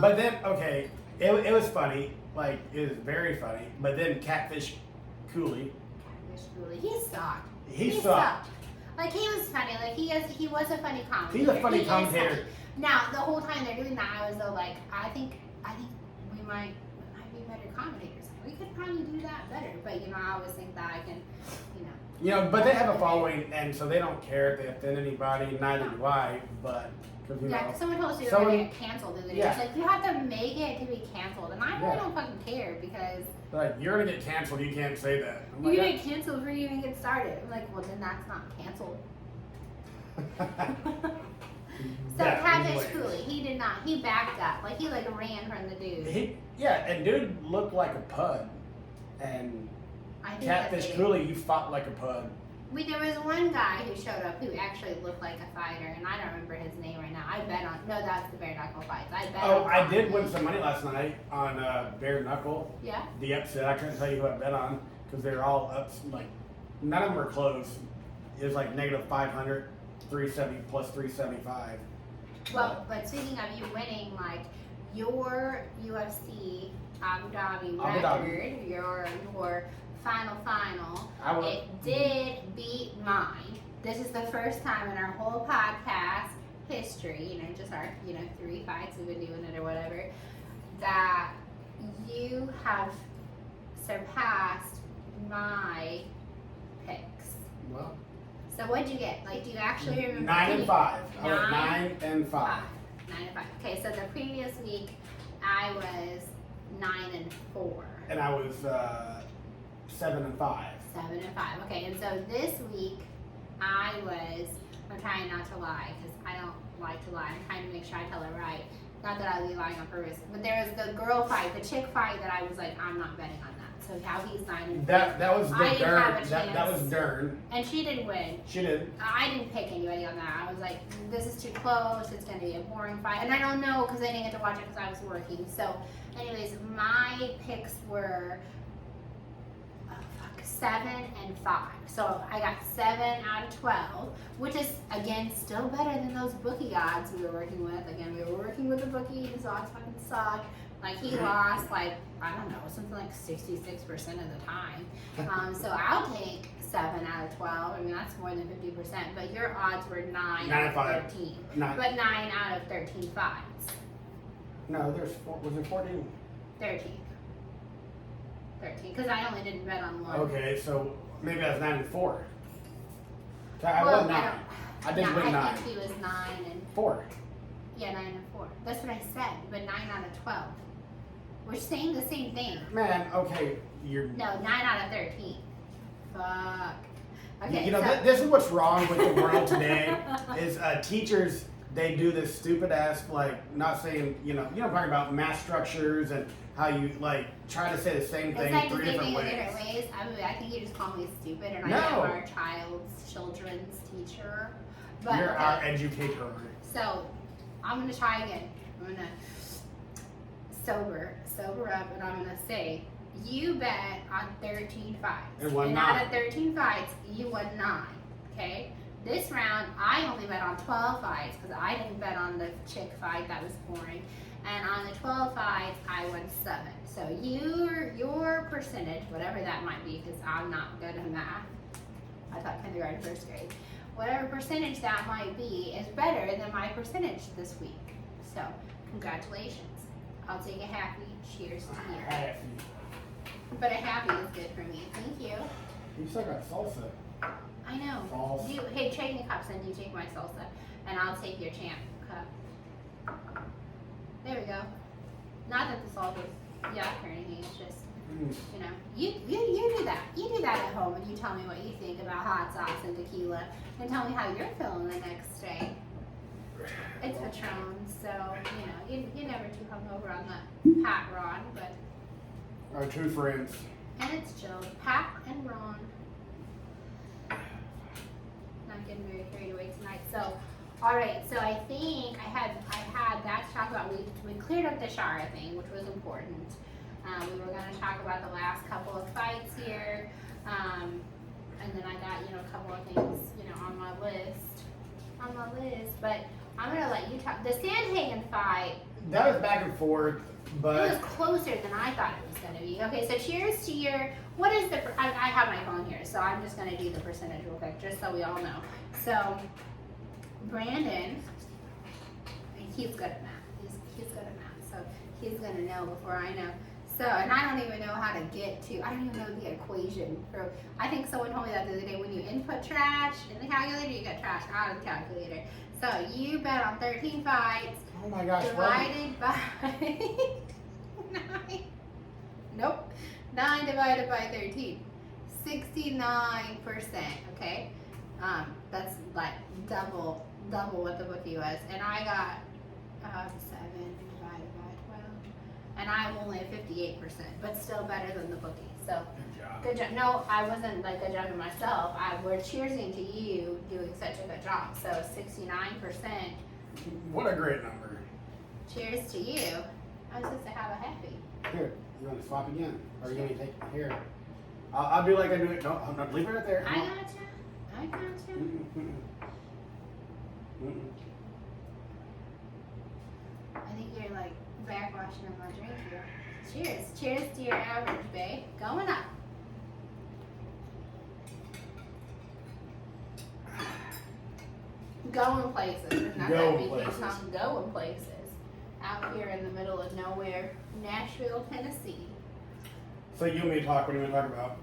But then, okay, it was funny. Like, it was very funny. But then Catfish Cooley, He sucked. he sucked. Like he was funny. Like he was a funny commentator. He's a funny He is commentator. funny. Now the whole time they're doing that, I was though like, I think we might be better commentators. We could probably do that better. But I always think that I can, But they have a following, and so they don't care if they offend anybody. Neither do I. But because Yeah, 'cause someone told us you were Someone- gonna get canceled the other day. Yeah. It's like you have to make it to be canceled, and I really Yeah. don't fucking care because like you're gonna get canceled, you can't say that. I'm you like, get canceled before you even get started. I'm like, well then that's not canceled. So Yeah, have crazy Catfish ways. Cooley, he did not. He backed up. Like, he like ran from the dude. And dude looked like a pud. And I think Catfish that's it. Cooley, you fought like a pud. There was one guy who showed up who actually looked like a fighter, and I don't remember his name right now. I bet on, no, that's the bare knuckle fights. I bet Oh, on I did him. win some money last night on bare knuckle. Yeah? The upset. I couldn't tell you who I bet on because they're all up. Like none of them were close. It was like negative 500, 370 plus 375. Well, but speaking of you winning, like, your UFC Abu Dhabi Abu Dhabi. record, your final, I will. it did beat mine. This is the first time in our whole podcast history, just our, 3 fights we've been doing it or whatever, that you have surpassed my picks. Well, So what'd you get? Like, do you actually remember? 9 and 5. I went 9 9 and 5. 9 and 5. Okay, so the previous week I was 9 and 4. And I was 7 and 5. 7 and 5. Okay, and so this week I'm trying not to lie because I don't like to lie. I'm trying to make sure I tell it right. Not that I'll be lying on purpose. But there was the girl fight, the chick fight that I was like, I'm not betting on that. So how he's 9 and 4. That was the I didn't have Dern. a That was chance. Dern. And she didn't win. She did. I didn't pick anybody on that. I was like, this is too close. It's going to be a boring fight. And I don't know because I didn't get to watch it because I was working. So, anyways, my picks were 7 and 5. So I got 7 out of 12, which is, again, still better than those bookie odds we were working with. Again, we were working with the bookie. His odds fucking suck. Like, he lost, like, I don't know, something like 66% of the time. So I'll take 7 out of 12. I mean, that's more than 50%. But your odds were 9 9 out and of 5. 13. 9. But 9 out of 13 fights. No, there's 4. Was there 14? 13. Because I only didn't bet on one. Okay, so maybe I was 9 and 4. So I Well, won 9. I did win 9. I think he was 9 and 4. yeah, 9 and 4. That's what I said. But 9 out of 12. We're saying the same thing. Man, okay, you're. No, 9 out of 13. Fuck. Okay. You know, so, this is what's wrong with the world today. Is teachers, they do this stupid ass, like, not saying, you know I'm talking about math structures and how you like try to say the same it's thing like the 3 same different thing ways. in different ways. I mean, I think you just call me stupid, and No. I am our children's teacher. But You're okay. our educator. So, I'm gonna try again. I'm gonna sober up, and I'm gonna say you bet on 13 fights. And won out 9. of 13 fights, you won 9. Okay. This round, I only bet on 12 fights because I didn't bet on the chick fight. That was boring. And on the 12 fights, I won 7. So your percentage, whatever that might be, because I'm not good at math. I thought kindergarten, first grade. Whatever percentage that might be is better than my percentage this week. So, congratulations. I'll take a happy. Cheers to you. But a happy is good for me. Thank you. You still got salsa. I know. False. Hey, trade me cups and you take my salsa, and I'll take your champ cup. There we go. Not that the salt is yuck or anything. It's just, you do that. You do that at home, and you tell me what you think about hot sauce and tequila, and tell me how you're feeling the next day. It's Patron, so you're never too hungover on the Pat Ron, but Our two friends. and it's chilled. Pat and Ron. Not getting very carried away tonight. So, all right. So I think I had that to talk about. We cleared up the Shara thing, which was important. We were going to talk about the last couple of fights here, and then I got a couple of things on my list. But I'm gonna let you talk. The Sandhagen fight. That was back and forth, It but was closer than I thought it was going to be. Okay, so cheers to your, what is the, I have my phone here, so I'm just going to do the percentage real quick, just so we all know. So, Brandon, he's good at math. He's good at math, so he's going to know before I know. So, and I don't even know how to get to, I don't even know the equation. I think someone told me that the other day, when you input trash in the calculator, you get trash out of the calculator. So, you bet on 13 fights. oh my gosh, Divided by 9. Nope. 9 divided by 13. 69%. Okay. That's like double what the bookie was. And I got 7 divided by 12. And I'm only at 58%, but still better than the bookie. So, Good job. good job. No, I wasn't like good job to myself. We're cheersing to you doing such a good job. So 69%. What a great number. Cheers to you. I was supposed to have a happy. Here, you want to swap again? Or you want me to take here? I'll do like I do it. No, I'm not. Leave it right there. I gotcha. I gotcha. I think you're like backwashing of my drink here. Cheers. Cheers to your average, babe. Going up. Going places. It's not Going that big places. song. Going places. Out here in the middle of nowhere, Nashville, Tennessee. So you and me talk. What do you want to talk about?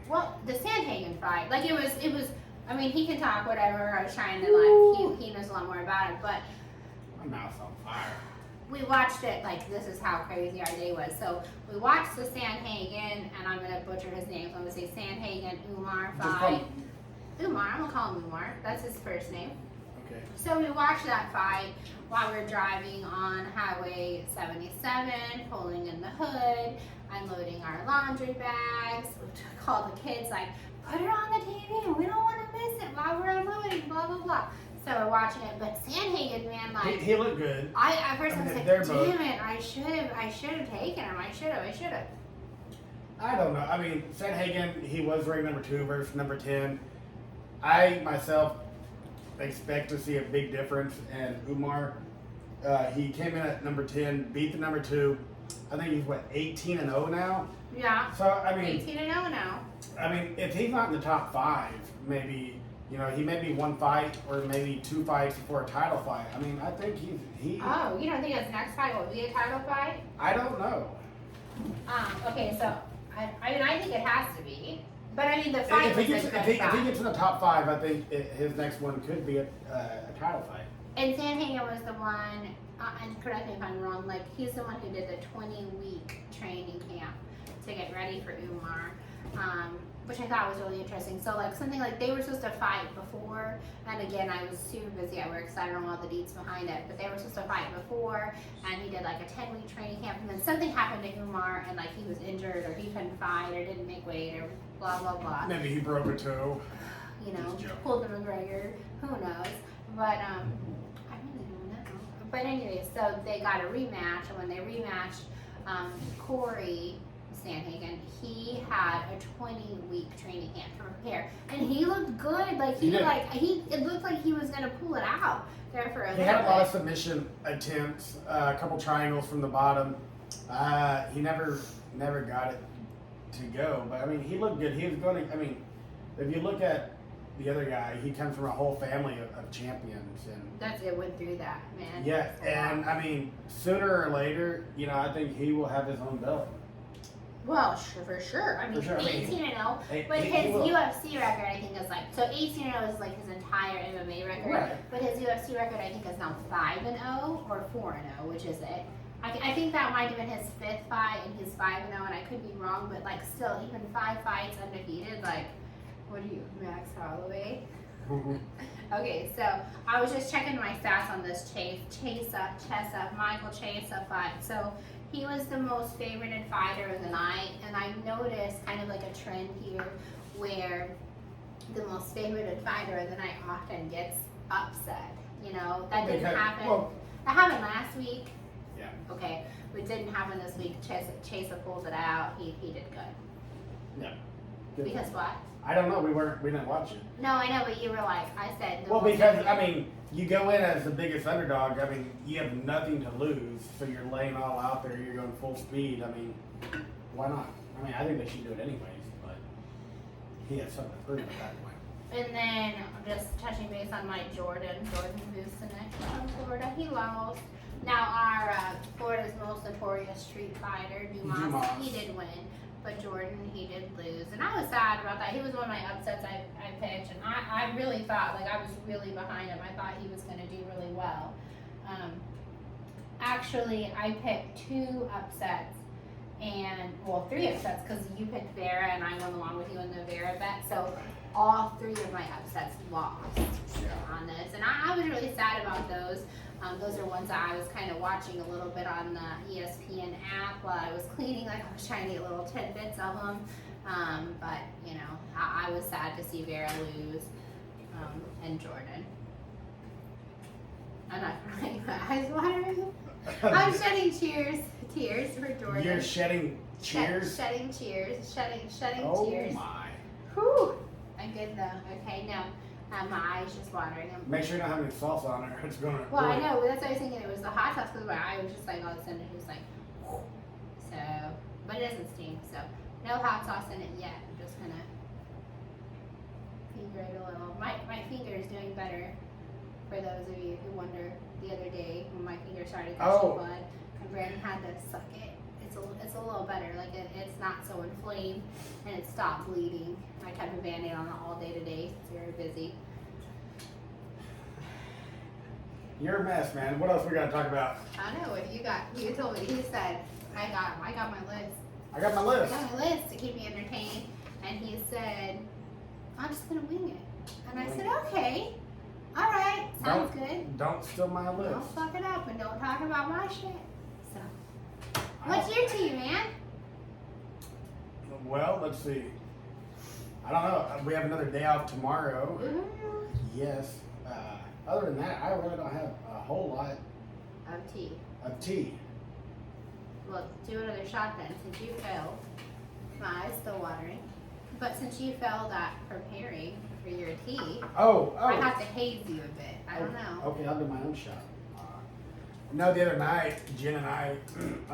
Well, the Sandhagen fight, like it was. I mean, he can talk whatever. I was trying to like, he knows a lot more about it, but My mouth's on fire. we watched it. Like, this is how crazy our day was. So we watched the Sandhagen, and I'm gonna butcher his name. So I'm gonna say Sandhagen Umar Just call fight. him- Umar, I'm gonna call him Umar. That's his first name. Okay. So we watched that fight while we were driving on Highway 77, pulling in the hood, unloading our laundry bags. We called the kids like, put it on the TV. We don't want to miss it while we're unloading. Blah blah blah. So we're watching it, but Sandhagen, man, like He looked good. I at first I was like, They're both- damn it, I should have taken him. I should have. I don't know. I mean, Sandhagen, he was ranked number 2 versus number 10. I myself expect to see a big difference in Umar. He came in at number 10, beat the number 2. I think he's what, 18-0 now. Yeah. So I mean, 18-0 now. I mean, if he's not in the top 5, maybe he may be 1 fight or maybe 2 fights before a title fight. I mean, I think he. Oh, you don't think his next fight will be a title fight? I don't know. Okay, so I mean, I think it has to be. But I mean, the fight If was he a gets good if he fight. gets in the top 5, I think his next one could be a title fight. And Sandhagen was the one, and correct me if I'm wrong, like he's the one who did the 20-week training camp to get ready for Umar, which I thought was really interesting. So like something like they were supposed to fight before, and again I was super busy at work, so I don't know all the deets behind it, but they were supposed to fight before, and he did like a 10-week training camp, and then something happened to Umar, and like he was injured, or he couldn't fight, or didn't make weight, or blah blah blah. Maybe he broke a toe. You know, Just joking. pulled the McGregor, who knows? But I really don't know. But anyway, so they got a rematch, and when they rematched, Corey Sandhagen, he had a 20-week training camp to prepare, and he looked good. Like He did. it looked like he was gonna pull it out there for a He little had a lot of bit. submission attempts, a couple triangles from the bottom. He never got it to go, but I mean, he looked good. He was going to. I mean, if you look at the other guy, he comes from a whole family of champions, and That's it. Went through that, man. yeah, That's a and lot. I mean, sooner or later, I think he will have his own belt. Well, sure, for sure. I mean, For sure, I mean, 18-0. He- But he his will. UFC record, I think, is like, so 18-0 is like his entire MMA record. Right. But his UFC record, I think, is now 5-0 or 4-0, which is it. I think that might have been his 5th fight, and he's 5-0, and I could be wrong, but like, still, even 5 fights undefeated, like, what are you, Max Holloway? Okay, so I was just checking my stats on this Michael Chesa fight. So he was the most favorited fighter of the night, and I noticed kind of like a trend here where the most favorited fighter of the night often gets upset. That didn't Because- happen. well- That happened last week. Yeah. Okay, but it didn't happen this week. Chesa pulled it out. He did good. Yeah. Good. Because what? I don't know. We didn't watch it. No, I know, but you were like, I said. the Well, most because favorited- I mean, you go in as the biggest underdog. I mean, you have nothing to lose, so you're laying all out there. You're going full speed. I mean, why not? I mean, I think they should do it anyways, but he has something to prove at that point. And then just touching base on Mike Jordan Vucinic from Florida, he lost. Now our Florida's most notorious street fighter, Dumas, he did win, but Jordan, he did lose. And I was sad about that. He was one of my upsets I picked, and I really thought, like I was really behind him. I thought he was going to do really well. Actually, I picked 2 upsets. And, well, 3 upsets, because you picked Vera, and I went along with you in the Vera bet. So, all 3 of my upsets lost on this. And I was really sad about those. Those are ones that I was kind of watching a little bit on the ESPN app while I was cleaning. Like I was trying to get little tidbits of them. But you know, I was sad to see Vera lose, and Jordan. I'm not crying, my eyes watering. I'm shedding tears for Jordan. You're shedding tears? Shedding tears. Shedding Oh tears. my. Whew. I'm good though. Okay, no. My eyes just watering. Make sure you don't have any sauce on it. It's gonna. Well, I know. But that's what I was thinking. It was the hot sauce because my eye was just like all of a sudden it was like. So, but it doesn't stink. So, no hot sauce in it yet. I'm just gonna finger it a little. My finger is doing better. For those of you who wonder, the other day when my finger started gushing blood, and Brandon had to suck it. It's a little better. Like it's not so inflamed, and it stopped bleeding. I kept a Band-Aid on it all day today. It's very busy. You're a mess, man. What else we gotta talk about? I know what you got. You told me. He said, I got my list. I got my I list. got my list to keep me entertained. And he said, I'm just gonna wing it. And I said, okay. All right. Sounds good. Don't steal my list. Don't fuck it up and don't talk about my shit. So, what's your tea, man? Well, let's see. I don't know. We have another day off tomorrow. Ooh. Yes. Other than that, I really don't have a whole lot Of tea. of tea. Well, do another shot then, since you failed. My eyes still watering. But since you failed at preparing for your tea, Oh. I have to haze you a bit. I don't know. Okay, I'll do my own shot. No, the other night, Jen and I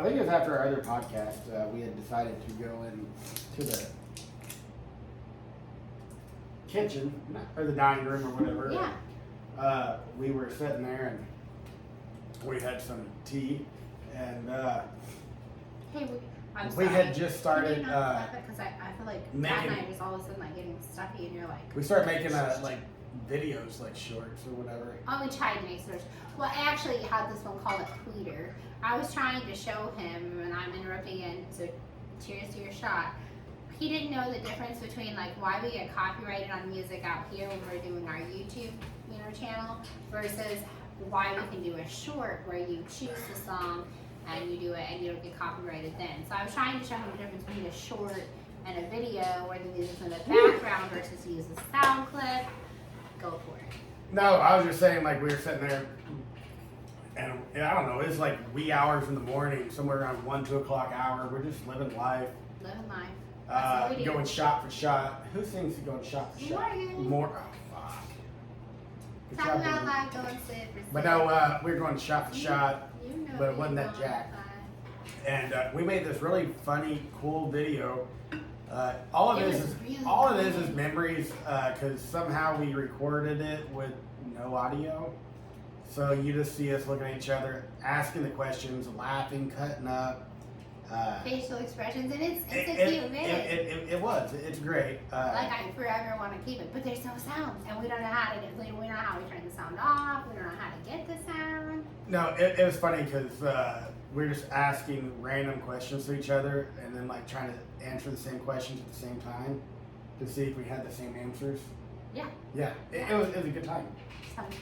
think it was after our other podcast, we had decided to go into the kitchen, or the dining room or whatever. Yeah. We were sitting there and we had some tea, and Hey, I'm we sorry. had just started. Can you not stop it? Because I feel like that making- night was all of a sudden like getting stuffy, and you're like. We started making like videos, like shorts or whatever. Oh, we tried to make search. Well, I actually had this one called a tweeter. I was trying to show him, and I'm interrupting again, so cheers to your shot. He didn't know the difference between like why we get copyrighted on music out here when we're doing our YouTube, channel versus why we can do a short where you choose the song and you do it and you don't get copyrighted then. So I was trying to show him the difference between a short and a video where the music's in the background versus use a sound clip. Go for it. No, I was just saying, like, we were sitting there, and I don't know, it's like wee hours in the morning, somewhere around 1, 2 o'clock hour. We're just living life, Living life. That's what we do. going shot for shot. Who thinks he's going shot for shot? Morgan. More. Oh, fuck. Good Talk job, about baby. life, going sit for But sit. no, we were going shot for shot, You know but it you wasn't that want jacked. that. and we made this really funny, cool video. All It it was is really all it is funny. memories, because somehow we recorded it with no audio. So you just see us looking at each other, asking the questions, laughing, cutting up. Facial expressions, and it's a It cute video. was. It's great. Like I forever want to keep it, but there's no sound, and we don't know how to we don't know how to turn the sound off. We don't know how to get the sound. No, it was funny because we were just asking random questions to each other, and then like trying to answer the same questions at the same time to see if we had the same answers. Yeah. Yeah, it was a good time. Something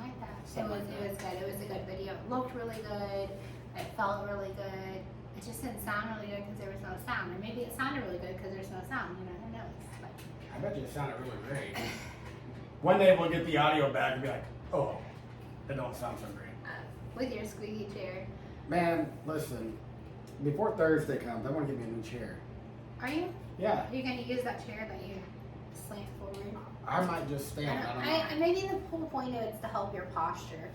like that. Something like It was good. It was a good video. It looked really good. It felt really good. It just didn't sound really good because there was no sound, or maybe it sounded really good because there's no sound. Who knows? But I bet you it sounded really great. One day we'll get the audio back and be like, oh, it don't sound so great. with your squeaky chair. Man, listen, before Thursday comes, I want to get me a new chair. Are you? Yeah, Are you going to use that chair that you slant forward? I might just stand. I don't know. Maybe the whole point of it's to help your posture.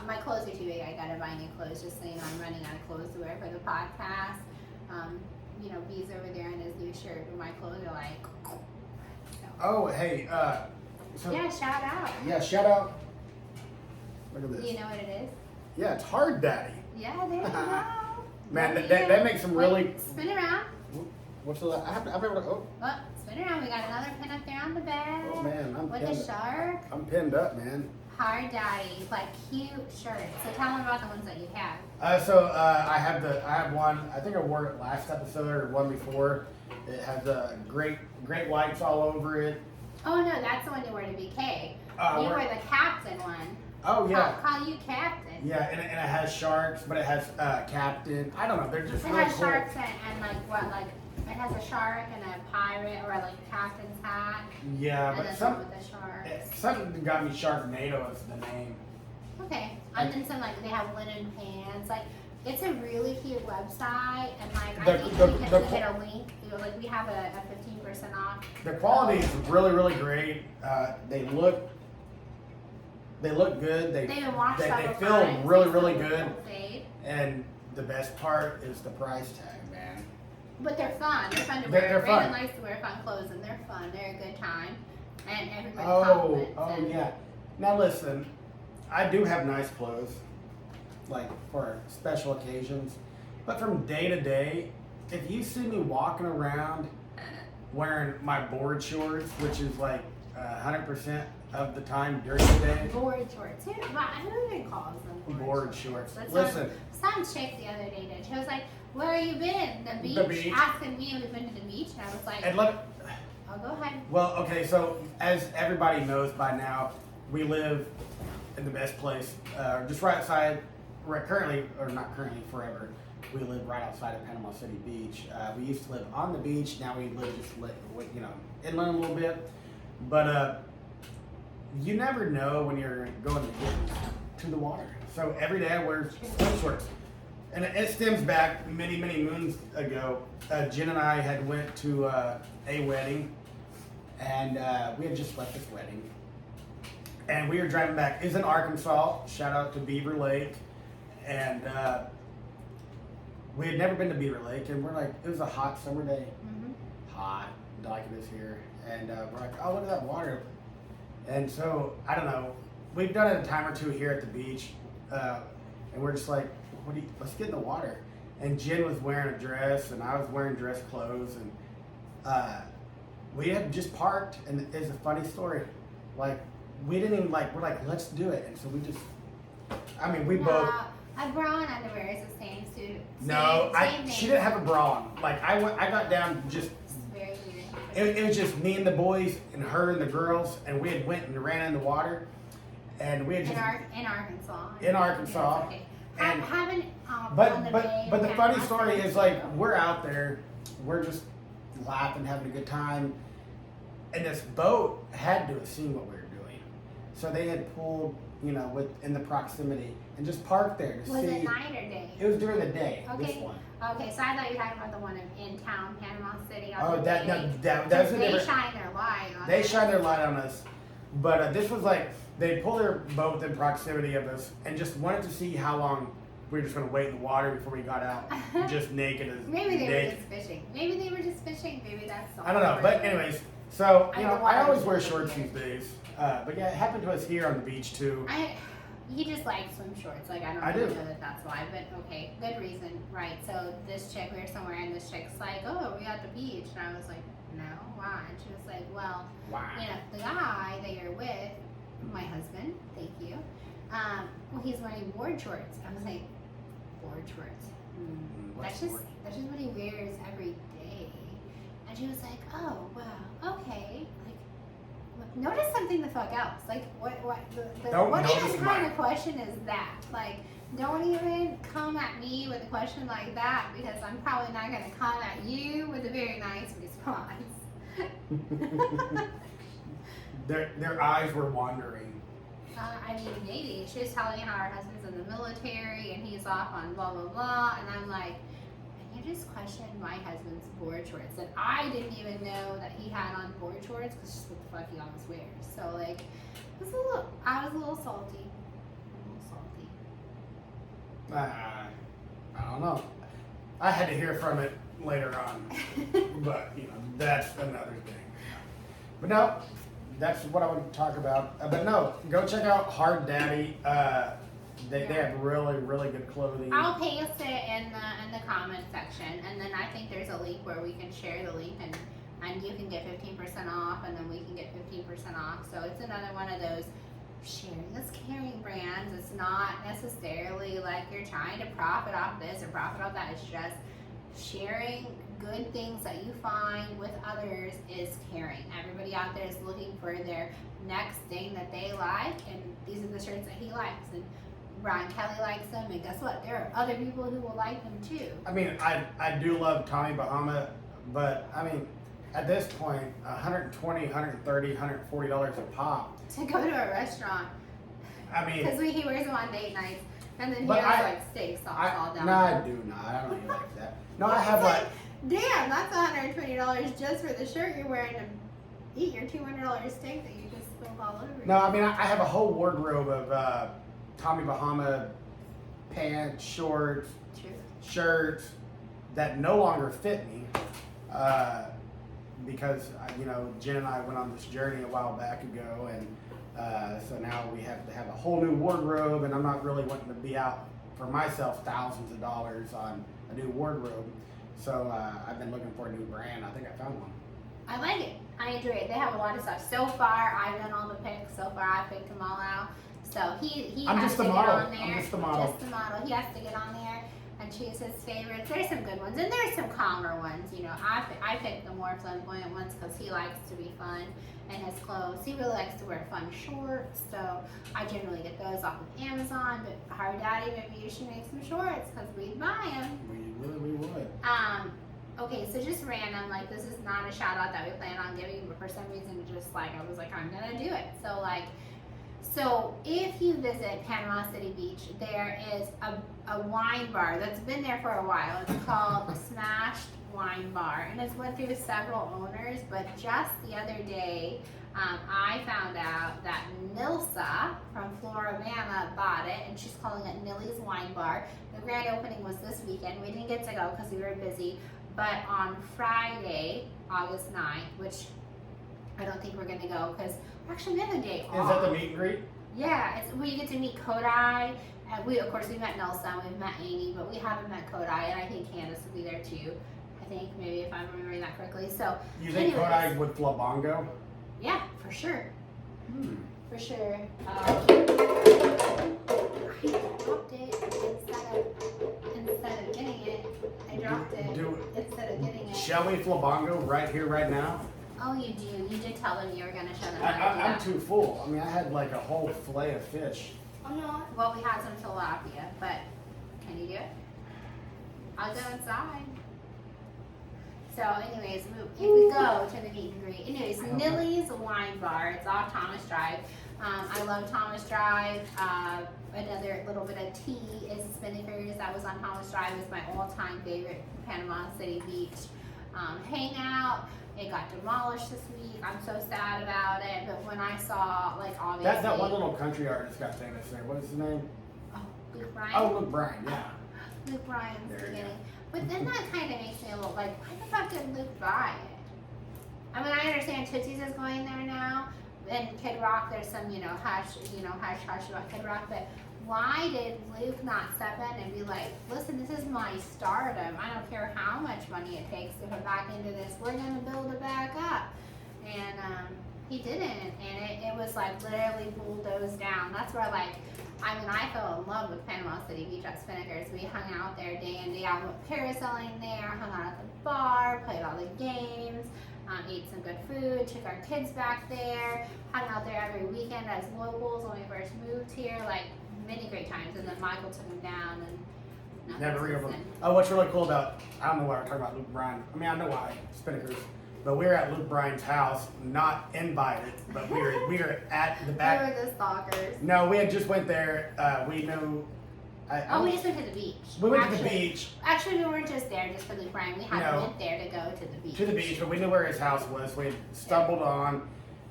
My clothes are too big. I gotta buy new clothes. Just saying, I'm running out of clothes to wear for the podcast. B's over there in his new shirt, but my clothes are like. So. Oh, hey, so, Yeah, shout out. yeah, shout out. Look at Do this. you know what it is? Yeah, it's Hard Daddy. Yeah, there you go. Man, There that, you that go. makes some Wait, really. Spin around. What's the? I've never. Oh, Oh, spin around. We got another pin up there on the bed. oh man, I'm With a pinned. shark. I'm pinned up, man. Hard Daddy, like cute shirts. So tell them about the ones that you have. I have one. I think I wore it last episode or one before. It has great whites all over it. Oh no, that's the one you wear to BK. Uh, You wear- wear the captain one. Oh yeah. Call you captain. Yeah, and it has sharks, but it has captain. I don't know. They're just It really has cool. sharks and like what, like it has a shark and a pirate or like a captain's hat. Yeah, And but then some with the sharks. something got me Sharknado as the name. Okay. And then some like they have linen pants. Like it's a really cute website and like I think we can hit a link. You know, like we have a 15% off. The quality is really, really great. They look good. They've been washed they several feel times. really, They really still good. don't fade. And the best part is the price tag, man. But they're fun. They're fun to They're wear. fun. Brandon likes to wear fun clothes and they're fun. They're a good time. And everybody Oh compliments. yeah. Now listen, I do have nice clothes, like for special occasions. But from day to day, if you see me walking around wearing my board shorts, which is like 100% of the time during the day, Board shorts. Who even calls them board shorts. That's Listen, some chick the other day did. She was like, "Where have you been? The beach?" The beach. Asking me if we've been to the beach, and I was like, and let "Oh, go ahead." well, okay. So as everybody knows by now, we live in the best place, just right outside. We're currently, or not currently, forever. We live right outside of Panama City Beach. We used to live on the beach. Now we live just inland a little bit. But you never know when you're going to get to the water. So every day I wear swim shorts, and it stems back many, many moons ago. Jen and I had went to a wedding, and we had just left this wedding, and we were driving back. It's in Arkansas. Shout out to Beaver Lake, and we had never been to Beaver Lake, and we're like, it was a hot summer day, hot like it is here, and we're like, oh, look at that water. And so I don't know, we've done it a time or two here at the beach, and we're just like, let's get in the water. And Jen was wearing a dress, and I was wearing dress clothes, and we had just parked, and it's a funny story. Like, we didn't even we're like, let's do it. And so we just, we both. A bra and underwear is the same suit. No, same she thing. didn't have a bra on. Like, I got down just, It's very weird. it was just me and the boys, and her and the girls, and we had went and ran in the water, and we had just. In Arkansas. In Arkansas. Yes, okay. And- Having But on the but bay but the and funny having story us- is like we're out there, we're just laughing, having a good time, and this boat had to have seen what we were doing, so they had pulled in the proximity and just parked there to Was see. it night or day? It was during the day. This Okay. one. Okay, so I thought you were talking about the one in town, Panama City. On Oh, the that bay. that was a They different. shine their light on They it. shine their light on us, but this was like they pulled their boat in proximity of us and just wanted to see how long we were just going to wait in the water before we got out, just naked as Maybe they naked. were just fishing. Maybe they were just fishing. Maybe that's the I don't know, whole but story. anyways, so I you know know, why I always it's wear so shorts weird. these days. But yeah, it happened to us here on the beach too. He just likes swim shorts. Like I don't I really do. know that that's why, but okay, good reason, right? So this chick, we were somewhere, and this chick's like, "Oh, we at the beach," and I was like, "No, why?" And she was like, "Well, Wow. the guy that you're with, my husband, thank you. Well, he's wearing board shorts." I was like, "Board shorts? What's That's board? just what he wears every day." And she was like, "Oh, wow, okay." Like, notice something the fuck else. Like, what Don't what notice even kind mine. of question is that? Like, don't even come at me with a question like that because I'm probably not gonna come at you with a very nice response. Their eyes were wandering. I mean, maybe. She was telling me how her husband's in the military and he's off on blah, blah, blah. And I'm like, and you just questioned my husband's board shorts that I didn't even know that he had on board shorts because just what the fuck he always wears. So, like, I was a little salty. I don't know. I had to hear from it later on, but that's another thing. But no, that's what I want to talk about. But no, go check out Hard Daddy. They have really, really good clothing. I'll paste it in the comment section, and then I think there's a link where we can share the link, and you can get 15% off, and then we can get 15% off. So it's another one of those sharing is caring brands. It's not necessarily like you're trying to profit off this or profit off that. It's just sharing good things that you find with others is caring. Everybody out there is looking for their next thing that they like, and these are the shirts that he likes, and Brian Kelly likes them, and guess what? There are other people who will like them too. I mean, I do love Tommy Bahama, but I mean, at this point, $120, $130, $140 a pop. To go to a restaurant, I mean, because he wears them on date nights, and then he But has I- like steak sauce all down. no, I do not. I don't even like that. No, I have like, Damn, that's $120 just for the shirt you're wearing to eat your $200 steak that you just spilled all over. no, I mean, I have a whole wardrobe of Tommy Bahama pants, shorts, True. shirts that no longer fit me because you know, Jen and I went on this journey a while back ago, and so now we have to have a whole new wardrobe, and I'm not really wanting to be out for myself thousands of dollars on a new wardrobe. So I've been looking for a new brand. I think I found one. I like it. I enjoy it. They have a lot of stuff. So far, I've done all the picks. So far, I picked them all out. So he I'm has just to the get model. on there. I'm just the model. Just the model. He has to get on there and choose his favorites. There's some good ones, and there's some calmer ones. You know, I picked the more flamboyant ones because he likes to be fun in his clothes. He really likes to wear fun shorts, so I generally get those off of Amazon. But Her Daddy, maybe you should make some shorts because we'd buy them. We would. Okay, so just random, like this is not a shout out that we plan on giving, but for some reason just like I was like, I'm gonna do it. So if you visit Panama City Beach, there is a wine bar that's been there for a while. It's called Smashed Wine Bar, and it's went through several owners, but just the other day, I found out that Nilsa from Floribama bought it, and she's calling it Nilly's Wine Bar. The grand opening was this weekend. We didn't get to go because we were busy, but on Friday, August 9th, which I don't think we're going to go because actually we have a day off. Is that the meet and greet? Yeah, it's where you get to meet Kodai. And we met Nelson, we've met Amy, but we haven't met Kodai, and I think Candace will be there too. I think, maybe if I'm remembering that correctly. So, You think anyways, Kodai would Flabongo? Yeah, for sure. For sure. I dropped it instead of getting it. I dropped it instead of getting it. Shall we Flabongo right here, right now? Oh, you do. You did tell them you were going to show them I, how to do I'm that. too full. I mean, I had like a whole fillet of fish. I'm not. Well, we had some tilapia, but can you do it? I'll go inside. So, anyways, if we go to the meet and greet. Anyways, Nilly's Wine Bar. It's off Thomas Drive. I love Thomas Drive. Another little bit of tea is Spinnakers. That was on Thomas Drive. It's my all-time favorite Panama City Beach hangout. It got demolished this week. I'm so sad about it. But when I saw, like, obviously... That one little country artist got famous there. What is his name? Oh, Luke Bryan? Oh, Luke Bryan, yeah. Luke Bryan's There you beginning. go. But then that kind of makes me a little like, why the fuck did Luke buy it? I mean, I understand Tootsie's is going there now, and Kid Rock, there's some, hush about Kid Rock, but why did Luke not step in and be like, listen, this is my stardom. I don't care how much money it takes to put back into this. We're going to build it back up. And he didn't, and it was like literally bulldozed down. That's where I fell in love with Panama City Beach at Spinnakers. We hung out there day in, day out, went parasailing there, hung out at the bar, played all the games, ate some good food, took our kids back there, hung out there every weekend as locals when we first moved here, like many great times. And then Michael took them down and nothing Never since real them. then. Oh, what's really cool about, I don't know why we're talking about Luke Bryan. I mean, I know why, Spinnakers. But we were at Luke Bryan's house, not invited, but we were at the back. We were the stalkers. No, we had just went there. We knew. We just went to the beach. We went to the beach. Actually, we weren't just there just for Luke Bryan. We had No. went there to go to the beach. To the beach, but we knew where his house was. We had stumbled on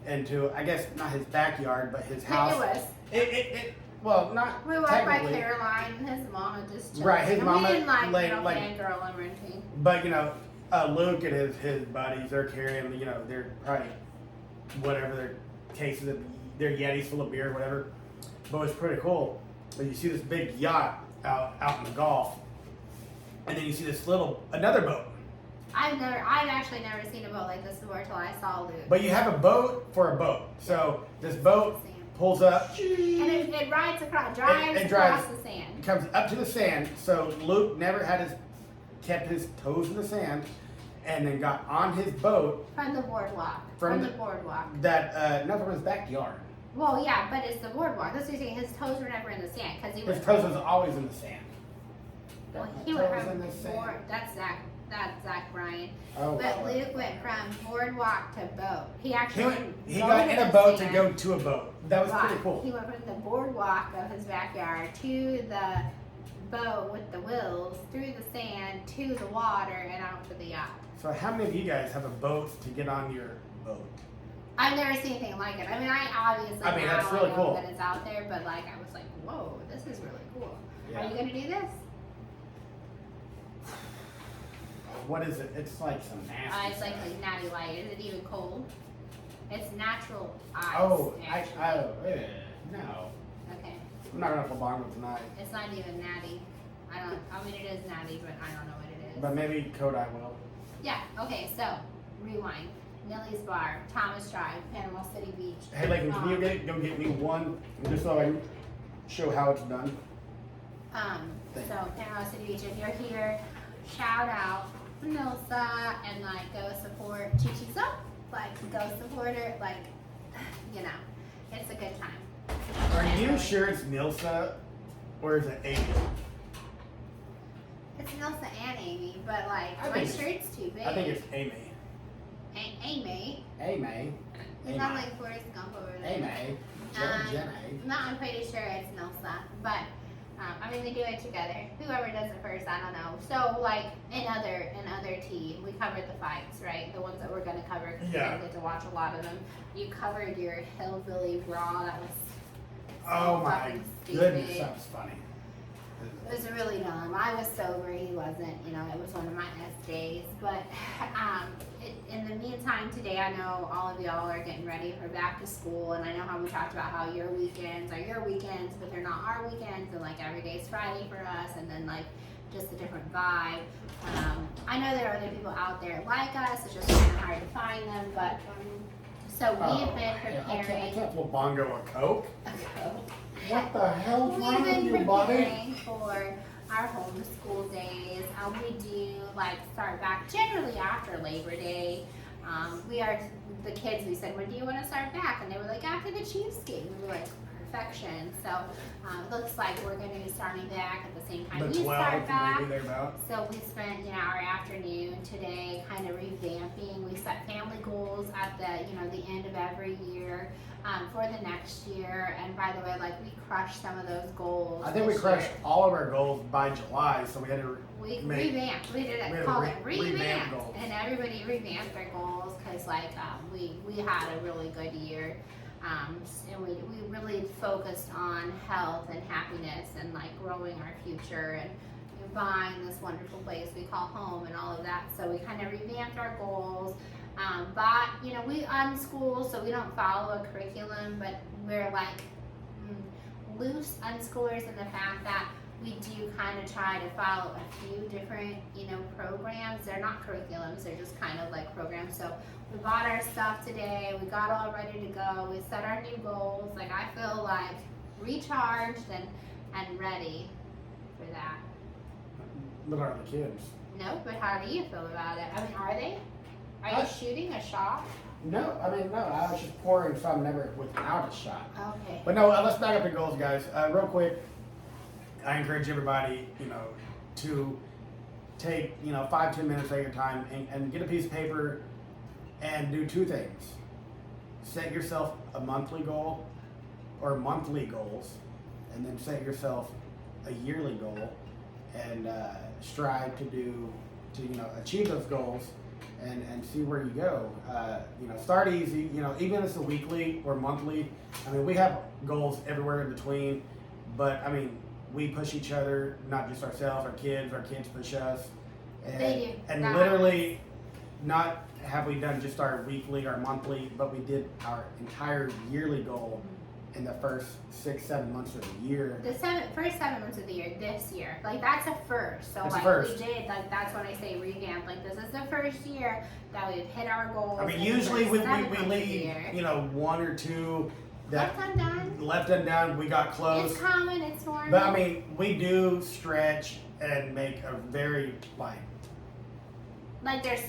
into, I guess, not his backyard, but his house. It was. Well, not We walked by technically. Caroline and his mama just chilling. Right, his And mama we didn't laid- fangirl and renting. But Luke and his buddies, they're carrying, they're probably whatever their cases of their Yetis full of beer, whatever. But it's pretty cool. But you see this big yacht out in the Gulf, and then you see this another boat. I've actually never seen a boat like this before until I saw Luke. But you have a boat for a boat. So this boat pulls up. And it drives It across drives. the sand. Comes up to the sand. So Luke never kept his toes in the sand, and then got on his boat From the boardwalk. From the the- boardwalk. not from his backyard. Well, yeah, but it's the boardwalk. That's what you're saying. His toes were never in the sand because he His went. toes was always in the sand. Well, My he went toes from in the sand. board. That's Zach. That's Zach Bryan. Oh, But wow. Luke went from boardwalk to boat. He actually He got in a boat to go to a boat. That was pretty Right. cool. He went from the boardwalk of his backyard to the boat with the wheels, through the sand, to the water, and out to the yacht. So how many of you guys have a boat to get on your boat? I've never seen anything like it. I mean, I obviously I mean, now that's really know cool. that it's out there, but like I was like, whoa, this is really cool. Yeah. Are you gonna do this? What is it? It's like some nasty It's like stuff. a natty light. Is it even cold? It's natural ice. Oh, actually. no. Okay. I'm not gonna play bongo tonight. It's not even natty. I mean, it is natty, but I don't know what it is. But maybe Kodai will. Yeah, okay, so, rewind. Millie's Bar, Thomas Drive, Panama City Beach. Hey, Lakin, can you go get me one, just so I can show how it's done? Thank So, Panama City Beach, if you're here, shout out Milsa and like go support Chi Chi's up. Like, go support her. Like, you know, it's a good time. Are you sure it's Milsa or is it Amy? It's Milsa and Amy, but like, I my think it's- shirt's too big. I think it's Amy. Amy. Amy. It's not like Forrest Gump over there. Amy. Jenny. No, I'm pretty sure it's Milsa, but I mean they do it together. Whoever does it first, I don't know. So like in other tea, we covered the fights, right? The ones that we're gonna cover because we Yeah. didn't get to watch a lot of them. You covered your hillbilly brawl. That was so Oh my fucking goodness, stupid. that was funny. It was really dumb. I was sober, he wasn't. You know, it was one of my S days. But in the meantime, today I know all of y'all are getting ready for back to school, and I know how we talked about how your weekends are your weekends, but they're not our weekends, and like every day's Friday for us, and then like just a different vibe. I know there are other people out there like us. It's just kind of hard to find them, but so we have been I preparing. can't pull bongo a Coke. Okay. What the hell's We've wrong with been you, buddy? preparing for our homeschool days. We do like start back generally after Labor Day. We are the kids. We said, when do you want to start back? And they were like, after the Chiefs game. We were like, perfection. So it looks like we're going to be starting back at the same time The we 12th, start back. maybe thereabout. So we spent, our afternoon today kind of revamping. We set family goals at the end of every year for the next year. And by the way, like we crushed some of those goals. I think we this crushed year. all of our goals by July, so we had to We make- revamped. We did we had it. to Call it revamp revamped, goals. and everybody revamped their goals because we had a really good year. And we really focused on health and happiness and like growing our future and buying this wonderful place we call home and all of that. So we kind of revamped our goals. But we unschool, so we don't follow a curriculum, but we're like loose unschoolers in the fact that we do kind of try to follow a few different, programs. They're not curriculums, they're just kind of like programs. So we bought our stuff today, we got all ready to go, we set our new goals. Like I feel like recharged and ready for that. look at the kids. No, but how do you feel about it? I mean, are they? Are you shooting a shot? No, I was just pouring some never without a shot. Okay. But no, let's back up the goals, guys. Real quick, I encourage everybody, to take, 5-10 minutes of your time and get a piece of paper and do two things. Set yourself a monthly goal or monthly goals, and then set yourself a yearly goal and strive to achieve those goals and see where you go. Start easy, even if it's a weekly or monthly. I mean, we have goals everywhere in between, but I mean, we push each other, not just ourselves, our kids push us. And, They do. and That literally, not have we done just our weekly or monthly, but we did our entire yearly goal in the first 6-7 months of the year. The first 7 months of the year, this year, like that's a first. So That's a like first. we did, like that's when I say revamp. Like this is the first year that we've hit our goals. I mean, in the usually first we 7 months of the leave, year. one or two that Left undone. left undone. We got close. It's common. It's normal. But I mean, we do stretch and make a very like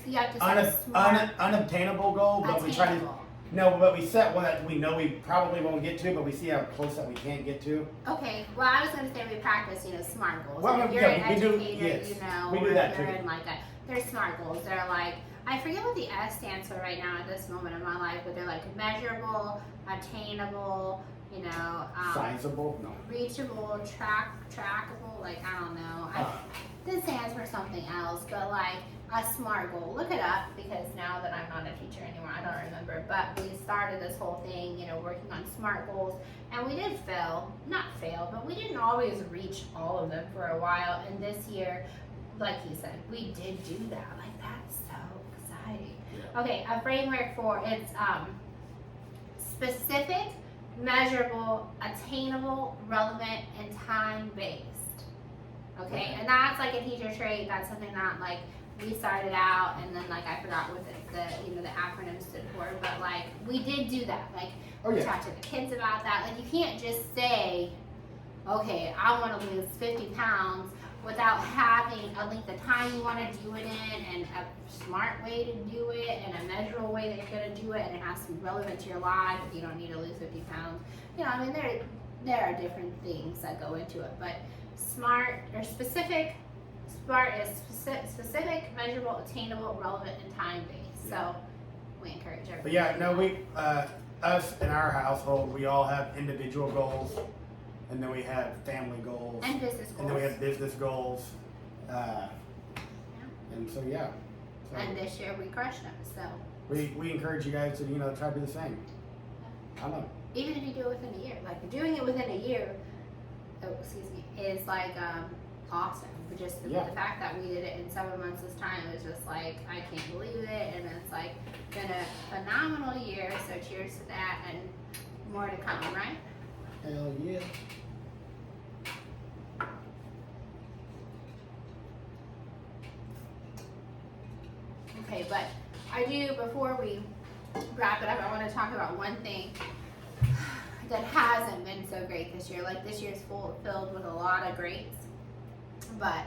you have to set a smart, unobtainable goal, but we try to attainable. No, but we set one that we know we probably won't get to, but we see how close that we can't get to. Okay, well, I was going to say we practice, SMART goals. Well, And if you're yeah, an we do- educator, yes, we do or that if you're too. in like they're SMART goals. They're like, I forget what the S stands for right now at this moment in my life, but they're like measurable, attainable, Sizable? No. reachable, trackable, like, I don't know. This stands for something else, but like a SMART goal. Look it up because now that I'm not a teacher anymore, I don't remember. But we started this whole thing, working on SMART goals, and we did not fail, but we didn't always reach all of them for a while. And this year, like you said, we did do that. Like, that's so exciting. Yeah. Okay, a framework for it's specific, measurable, attainable, relevant, and time-based. Okay, and that's like a teacher trait. That's something that like we started out, and then like I forgot what the acronym stood for, but like we did do that. Like we talked to the kids about that. Like you can't just say, okay, I want to lose 50 pounds without having a length of time you want to do it in, and a smart way to do it, and a measurable way that you're going to do it, and it has to be relevant to your life. If you don't need to lose 50 pounds, I mean there are different things that go into it, but SMART or specific. SMART is specific, measurable, attainable, relevant, and time-based. So we encourage everyone. But yeah, no, we, us in our household, we all have individual goals, and then we have family goals, And business goals. and then we have business goals, and so yeah. So And this year we crushed them. So we encourage you guys to try to do the same. I know. even if you do it within a year, like doing it within a year, is like awesome. But just the fact that we did it in 7 months this time was just like, I can't believe it. And it's like been a phenomenal year. So cheers to that, and more to come, right? Hell yeah. Okay, but I do, before we wrap it up, I want to talk about one thing that hasn't been so great this year. Like this year's filled with a lot of greats, but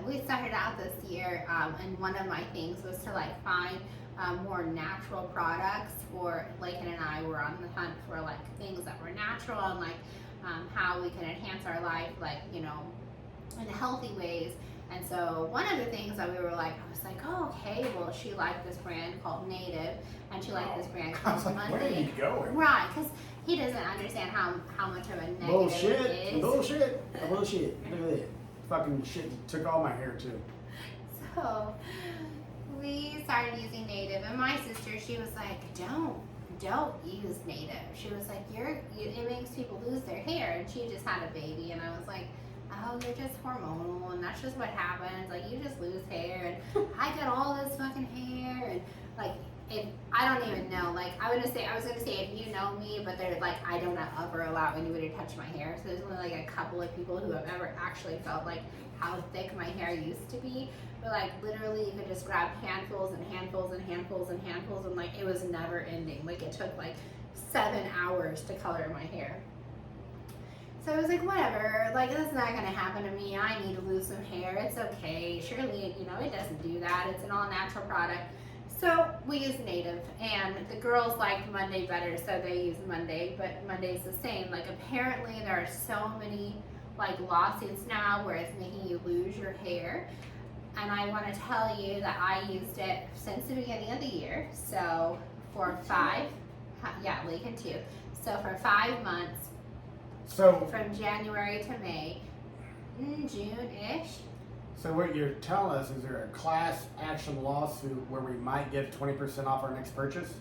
we started out this year, and one of my things was to like find more natural products. For Lakin and I were on the hunt for like things that were natural, and like how we can enhance our life, like in healthy ways. And so one of the things that we were like, I was like, oh, okay, well, she liked this brand called Native, and she liked this brand called Monday. Where are you going? Right, because he doesn't understand how much of a negative it is. Bullshit. Look at that. Fucking shit took all my hair too. So we started using Native, and my sister, she was like, don't use Native. She was like, it makes people lose their hair, and she just had a baby, and I was like, oh, you're just hormonal, and that's just what happens. Like, you just lose hair, and I got all this fucking hair, and like, I don't even know. Like, I was gonna say if you know me, but they're like, I don't ever allow anybody to touch my hair. So there's only like a couple of people who have ever actually felt like how thick my hair used to be. But like, literally, you could just grab handfuls and handfuls and handfuls and handfuls, and like, it was never ending. Like, it took like 7 hours to color my hair. So I was like, whatever, like, this is not gonna happen to me. I need to lose some hair. It's okay. Surely, it doesn't do that. It's an all-natural product. So we use Native, and the girls liked Monday better, so they use Monday, but Monday's the same. Like, apparently there are so many, like, lawsuits now where it's making you lose your hair. And I want to tell you that I used it since the beginning of the year. So for Lakin too. So for 5 months, So from January to May, June-ish. So what you're telling us is there a class action lawsuit where we might get 20% off our next purchase?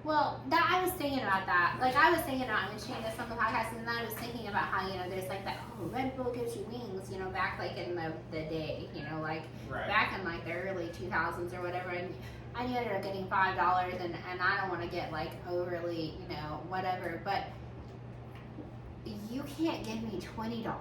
Well, I was thinking about that. Like, I was thinking about mentioning this on the podcast, and then I was thinking about how, there's like that, Red Bull gives you wings, back like in the day, like back in like the early 2000s or whatever. And I ended up getting $5, and I don't want to get like overly, whatever, but you can't give me $20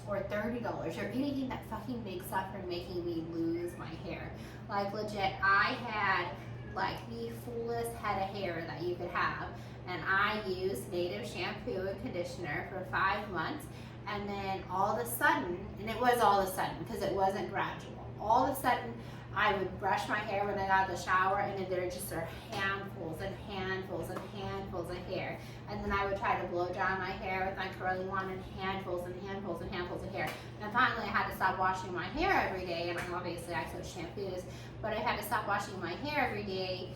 or $30 or anything that fucking makes up for making me lose my hair. Like, legit, I had like the fullest head of hair that you could have, and I used Native shampoo and conditioner for 5 months, And then all of a sudden, and it was all of a sudden because it wasn't gradual, all of a sudden I would brush my hair when I got out of the shower, and then there just are handfuls and handfuls and handfuls of hair. And then I would try to blow dry my hair with my curling wand, and handfuls and handfuls and handfuls of hair. And finally I had to stop washing my hair every day, and obviously I switched shampoos, but I had to stop washing my hair every day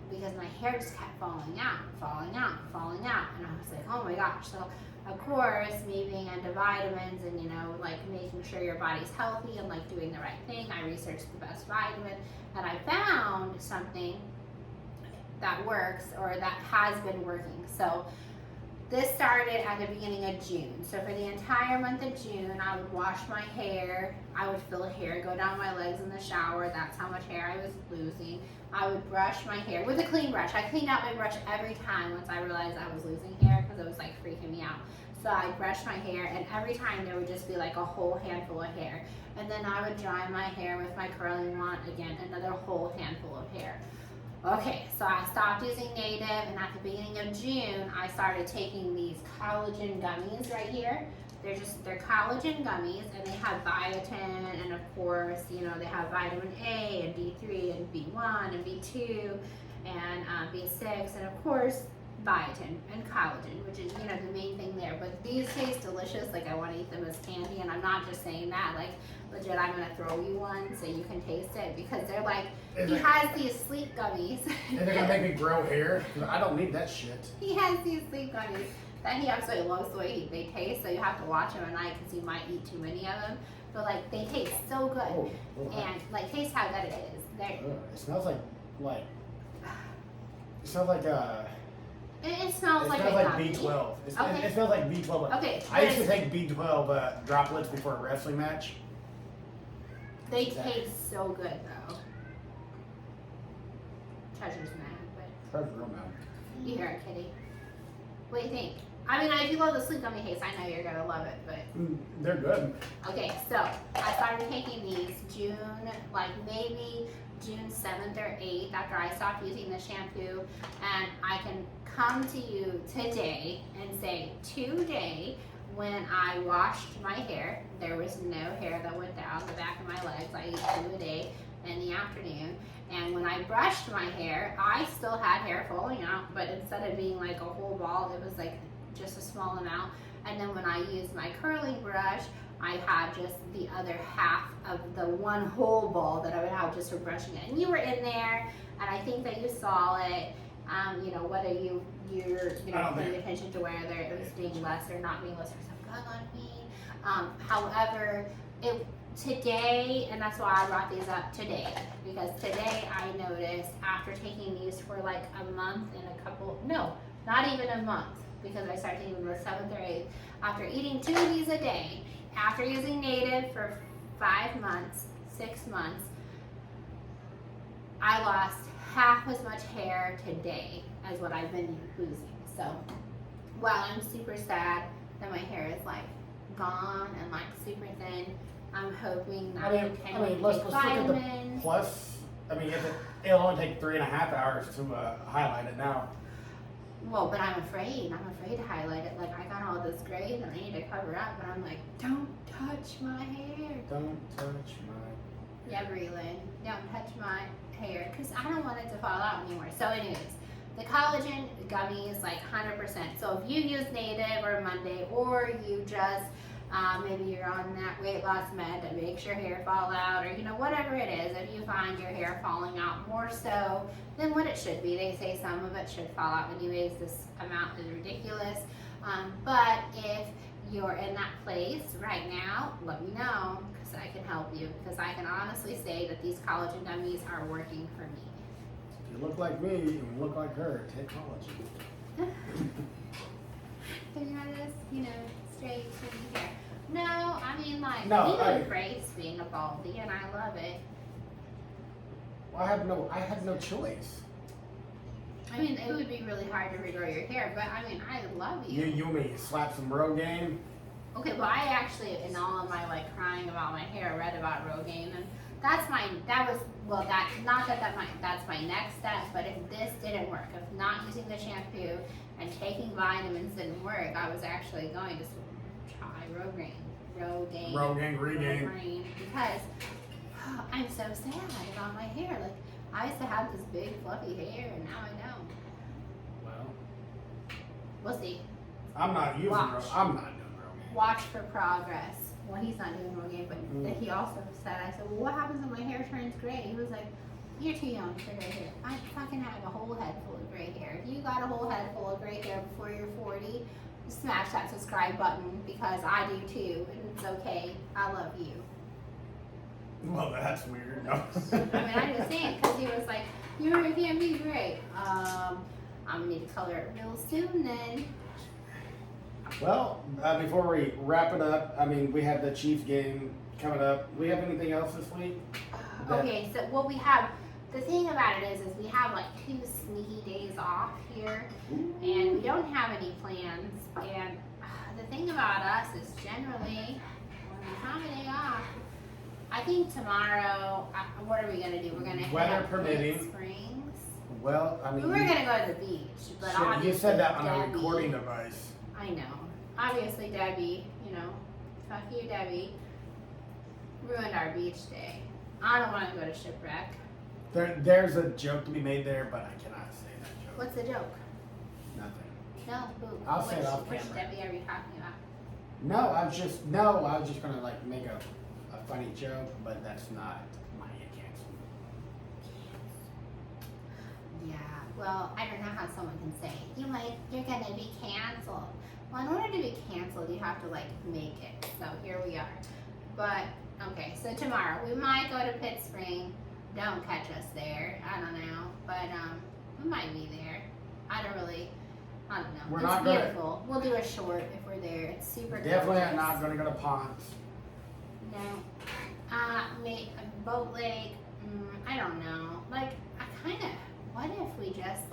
because my hair just kept falling out. And I was like, oh my gosh. So of course, me being into vitamins and, you know, like making sure your body's healthy and like doing the right thing, I researched the best vitamin, and I found something that works, or that has been working. So this started at the beginning of June. So for the entire month of June, I would wash my hair. I would feel hair go down my legs in the shower. That's how much hair I was losing. I would brush my hair with a clean brush. I cleaned out my brush every time once I realized I was losing hair, because it was like freaking me out. So I brushed my hair, and every time there would just be like a whole handful of hair. And then I would dry my hair with my curling wand, again, another whole handful of hair. Okay, so I stopped using Native, and at the beginning of June, I started taking these collagen gummies right here. They're collagen gummies, and they have biotin, and of course, you know, they have vitamin A and D3 and B1 and B2 and B6, and of course, biotin and collagen, which is, you know, the main thing there. But these taste delicious. Like, I want to eat them as candy, and I'm not just saying that. Like, legit, I'm gonna throw you one so you can taste it, because they're like, he has these sleep gummies. And they're gonna make me grow hair? 'Cause I don't need that shit. He has these sleep gummies that he absolutely loves the way they taste, so you have to watch him at night because you might eat too many of them. But like, they taste so good, and like, taste how good it is. It smells like it smells like it smells like a like gummy. B12. Okay. It smells like B12. Okay, I used to take B12 droplets before a wrestling match. they taste so good though. Treasure's mad, but Treasure's real mad. you hear it, kitty. What do you think? I mean, if you love the sleep gummy taste, I know you're gonna love it, but. They're good. Okay, so I started taking these June, like maybe June 7th or 8th, after I stopped using the shampoo, and I can come to you today and say, today, when I washed my hair, there was no hair that went down the back of my legs. I eat 2 a day in the afternoon. And when I brushed my hair, I still had hair falling out, but instead of being like a whole ball, it was like just a small amount. And then when I used my curling brush, I had just the other half of the one whole ball that I would have just for brushing it. And you were in there, and I think that you saw it. You know, whether you're paying attention to whether it was being less or not being less, or something on me. However, today, and that's why I brought these up today, because today I noticed after taking these for like a month and not even a month, because I started taking them the 7th or 8th, after eating 2 of these a day, after using Native for 5 months, 6 months, I lost half as much hair today as what I've been losing. So while I'm super sad that my hair is like gone and like super thin, I'm hoping that I can let's take look at the vitamins. plus. I mean, it'll only take 3.5 hours to highlight it now. Well, but I'm afraid to highlight it. Like, I got all this gray and I need to cover up, but I'm like, don't touch my hair. Don't touch my. Yeah, Breland, don't touch my hair, because I don't want it to fall out anymore. So anyways, the collagen gummies, like 100%. So if you use Native or Monday, or you just, maybe you're on that weight loss med that makes your hair fall out, or whatever it is, if you find your hair falling out more so than what it should be, they say some of it should fall out anyways, this amount is ridiculous. But if you're in that place right now, let me know, because I can help you, because I can honestly say that these collagen gummies are working for me. If you look like me and you look like her, take collagen. So you have this, straight shitty hair. No, I mean, like, No, you I- embrace being a baldy, and I love it. Well, I had no choice. I mean, it would be really hard to regrow your hair, but I mean, I love you. You want me to slap some Rogaine? Okay, well, I actually, in all of my like crying about my hair, read about Rogaine, and that's my next step. But if this didn't work, if not using the shampoo and taking vitamins didn't work, I was actually going to Rogaine because I'm so sad about my hair. Like I used to have this big fluffy hair, and now I don't. Well, We'll see. I'm not using Watch. I'm not doing Rogaine. Watch for progress. Well, he's not doing Rogaine, but he also said, I said, well, what happens when my hair turns gray? He was like, you're too young for gray hair. I fucking have a whole head full of gray hair. If you got a whole head full of gray hair before you're 40, smash that subscribe button because I do too, and it's okay. I love you. Well, that's weird. No. I mean, I'm just saying, because he was like, you can't be gray. I'm gonna need to color it real soon then. Well, before we wrap it up, I mean, we have the Chiefs game coming up. We have anything else this week? Okay, so what we have, the thing about it is we have like 2 sneaky days off here, and we don't have any plans. And the thing about us is generally when we have a day off, I think tomorrow, what are we gonna do? We're gonna Weather head up permitting. to Springs. Well, I We mean, were gonna go to the beach, but shit, obviously you said that on a Debbie- recording device. I know. Obviously, Debbie, fuck you, Debbie, ruined our beach day. I don't want to go to Shipwreck. There's a joke to be made there, but I cannot say that joke. What's the joke? Nothing. No, who? I'll say it off Which camera. Debbie are we talking about? No, I was just gonna like make a funny joke, but that's not my cancel. Yeah. Well, I don't know how someone can say you're gonna be canceled. Well, in order to be canceled, you have to make it. So here we are. But okay, so tomorrow we might go to Pittsburgh. Don't catch us there. I don't know, but we might be there. I don't know. We're It's not gonna- beautiful. We'll do a short if we're there. It's super Definitely gorgeous. not gonna go to Ponce. No. Make a boat lake. I don't know. What if we just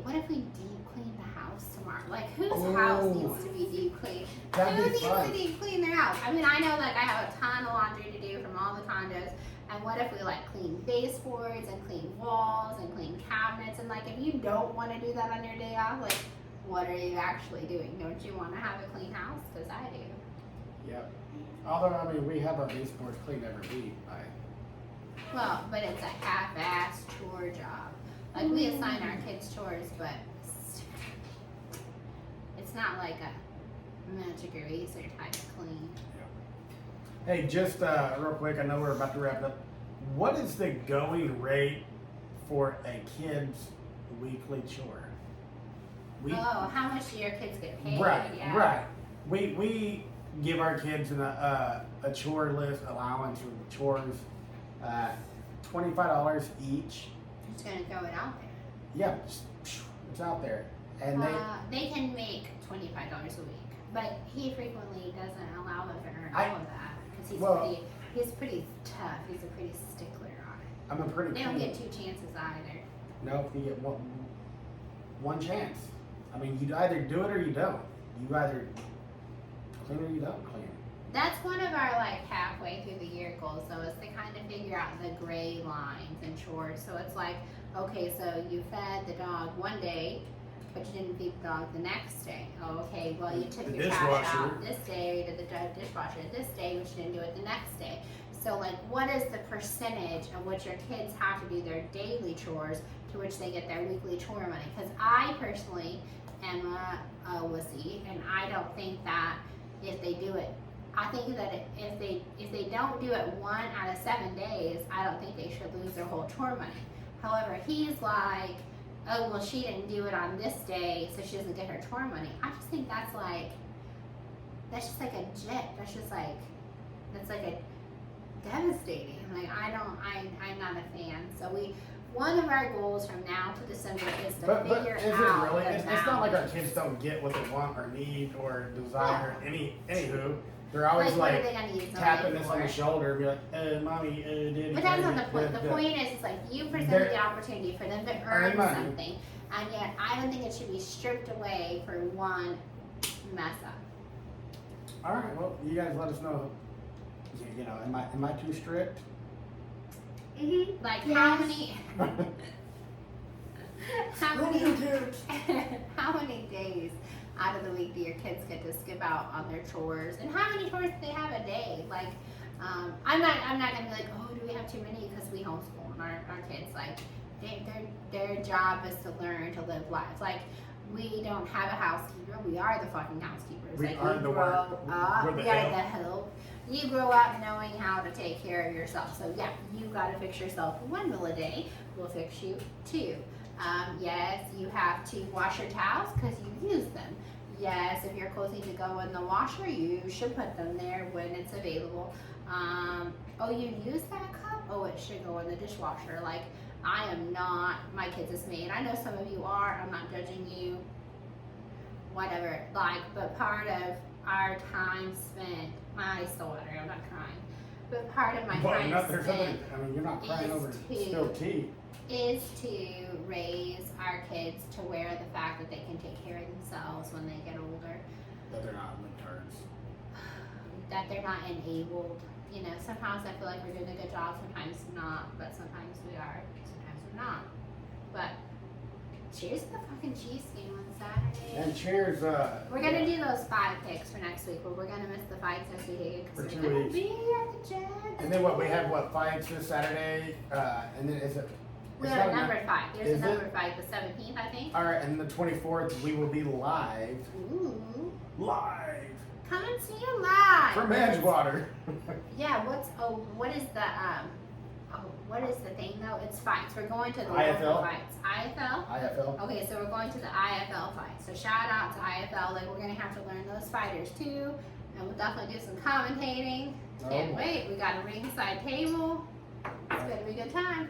what if we deep clean the house tomorrow? Whose house needs to be deep cleaned? That'd Who be needs fun. to deep clean their house? I mean, I know I have a ton of laundry to do from all the condos. And what if we clean baseboards and clean walls and clean cabinets? And if you don't want to do that on your day off, what are you actually doing? Don't you want to have a clean house? Because I do. Yep. Although I mean, we have our baseboards cleaned every week. Well, but it's a half-assed chore job. We assign our kids chores, but it's not like a magic eraser type clean. Hey, just real quick, I know we're about to wrap it up. What is the going rate for a kid's weekly chore? How much do your kids get paid? Right, Yeah. right. We give our kids a chore list allowance for chores, $25 each. Just gonna throw it out there. Yeah, it's out there, and they can make $25 a week, but he frequently doesn't allow them to earn I- all of that because he's pretty tough. He's a pretty stickler on it. I'm a pretty. They don't get 2 chances either. No, you get one chance. I mean, you either do it or you don't. You either clean or you don't clean. That's one of our halfway through the year goals, though, is to kind of figure out the gray lines and chores. So it's okay, so you fed the dog one day, but you didn't feed the dog the next day. Oh, okay, well you took The your trash dishwasher. out this day, you did the dishwasher this day, but you didn't do it the next day. So what is the percentage of which your kids have to do their daily chores to which they get their weekly chore money? Because I personally am a wussy, and I don't think that if they do it, I think that if they don't do it 1 out of 7 days, I don't think they should lose their whole chore money. However, he's oh well, she didn't do it on this day, so she doesn't get her chore money. I just think that's just a jet. That's a devastating. I'm not a fan. So one of our goals from now to December is to But figure is it out really? the It's not like our balance. kids don't get what they want or need or desire. Anywho, they're always what are they gonna use their tapping money us on the for? shoulder, and be mommy, daddy. But that's not daddy, the point. The da, da." point is, you presented They're- the opportunity for them to Earn earn money. something, and yet I don't think it should be stripped away for one mess up. All right. Well, you guys let us know. Am I too strict? Mm-hmm. How Yes. many? How Screw many? you kids. How many days out of the week that your kids get to skip out on their chores. And how many chores do they have a day? Like, I'm not gonna be like, oh, do we have too many? Because we homeschool and our kids, like, their job is to learn to live life. Like, we don't have a housekeeper. We are the fucking housekeepers. We like, are we the grow work. up. We're the We are help. the help. You grow up knowing how to take care of yourself. So yeah, you gotta fix yourself one meal a day. We'll fix you 2. Yes, you have to wash your towels because you use them. Yes, if your clothes need to go in the washer, you should put them there when it's available. Oh, you use that cup? Oh, it should go in the dishwasher. Like, I am not my kids' maid. I know some of you are. I'm not judging you. Whatever. Like, but part of our time spent, my daughter, I'm not crying. But part of my time spent I mean, you're not crying over spilled tea. is to raise our kids to where the fact that they can take care of themselves when they get older, That they're not retards. that they're not enabled. You know, sometimes I feel like we're doing a good job, sometimes not, but sometimes we are, sometimes we're not. But cheers to the fucking Chiefs game on Saturday. And cheers. We're gonna do those 5 picks for next week, but we're gonna miss the fights next week For because 2 we're gonna weeks. be at the Jets. And then what? We have fights this Saturday, and then is it? We it's have a not numbered fight. There's Is a it? numbered fight, the 17th, I think. All right, and the 24th we will be live. Ooh. Live Come and see you live. from Edgewater. Yeah, what is the thing though? It's fights. We're going to the IFL? local fights. IFL? IFL. Okay, so we're going to the IFL fights. So shout out to IFL. Like, we're gonna have to learn those fighters too. And we'll definitely do some commentating. Can't Oh. wait. We got a ringside table. It's gonna be a good time.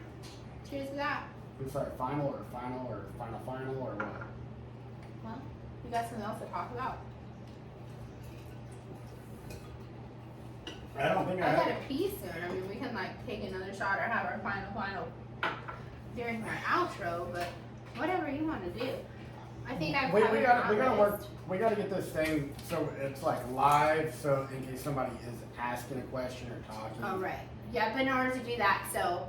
Cheers to that. I'm sorry, final or final or what? Well, we got something else to talk about. I don't think I I gotta have. pee soon. I mean, we can like take another shot or have our final during our outro, but whatever you want to do. I think I've We covered gotta my work. list. We gotta get this thing so it's like live, so in case somebody is asking a question or talking. All right. Yeah, but in order to do that, so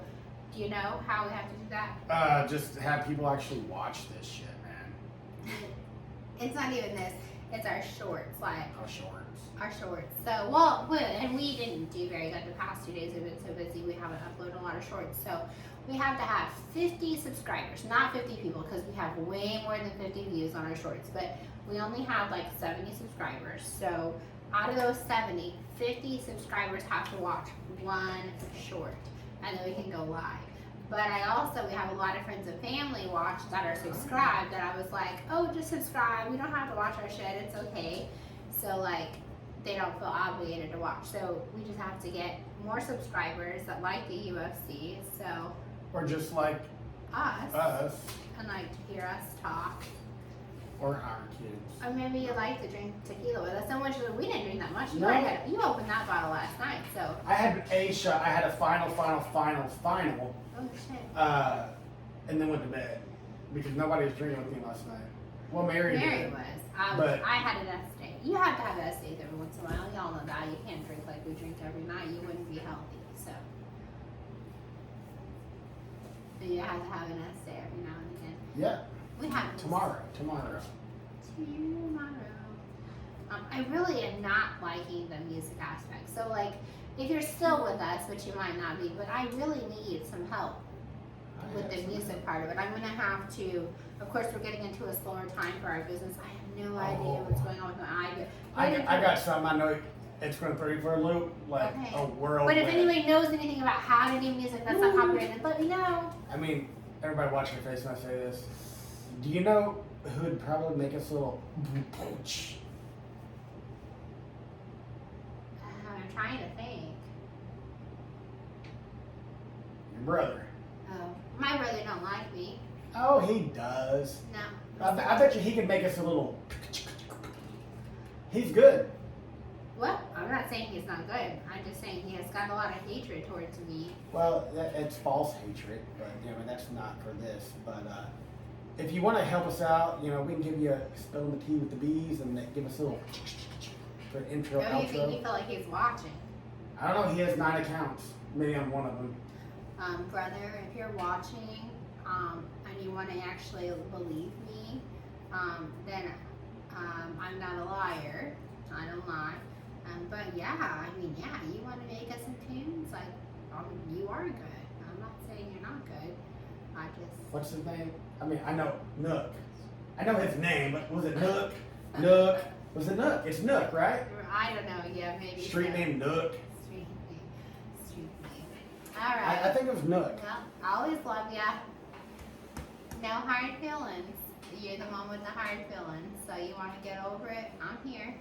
do you know how we have to do that? Just have people actually watch this shit, man. It's not even this. It's our shorts, like How shorts. our shorts. So, well, and we didn't do very good the past 2 days. We've been so busy. We haven't uploaded a lot of shorts. So we have to have 50 subscribers, not 50 people, because we have way more than 50 views on our shorts. But we only have like 70 subscribers. So out of those 70, 50 subscribers have to watch one short, and then we can go live. But we have a lot of friends and family watch that are subscribed that I was like, oh, just subscribe. We don't have to watch our shit. It's okay. So like, they don't feel obligated to watch. So we just have to get more subscribers that like the UFC. So Or just like us and like to hear us talk. or our kids. Or maybe you like to drink tequila with us. So much we didn't drink that much. You No. already you opened that bottle last night. So I had a shot. I had a final, oh shit. and then went to bed because nobody was drinking with me last night. Well, Mary Mary did. was. But- I had an S day. You have to have S days every once in a while. Y'all know that. You can't drink like we drink every night. You wouldn't be healthy. So you have to have an S day every now and again. Yeah. We have Tomorrow. Tomorrow. I really am not liking the music aspect. So like, if you're still with us, which you might not be, but I really need some help with the music part of it. I'm gonna have to. Of course, we're getting into a slower time for our business. I have no idea what's going on with my eye. I got some. I know it's going to throw you for a loop, like Okay. a whirlwind. But if anybody knows anything about how to do music that's not copyrighted, let me know. I mean, everybody watching your face when I say this. Do you know who would probably make us a little? I'm trying to think. Your brother. Oh, my brother don't like me. Oh, he does. No. I bet you he could make us a little. He's good. Well, I'm not saying he's not good. I'm just saying he has got a lot of hatred towards me. Well, it's false hatred, but that's not for this. But if you want to help us out, we can give you a spilling the tea with the bees and give us a little for intro, Maybe you think outro. you feel like he's watching. I don't know. He has 9 accounts. Maybe I'm one of them. Brother, if you're watching and you want to actually believe me, then I'm not a liar. I don't lie. But yeah, I mean, yeah, you want to make us some tunes? Like, you are good. I'm not saying you're not good. I just. What's his name? I mean, I know Nook. I know his name, but was it Nook? Nook. Was it Nook? It's Nook, right? I don't know. Yeah, maybe. Street so. name Nook. Street name. Street name. All right. I think it was Nook. Well, I always love ya. No hard feelings. You're the one with the hard feelings. So you want to get over it? I'm here.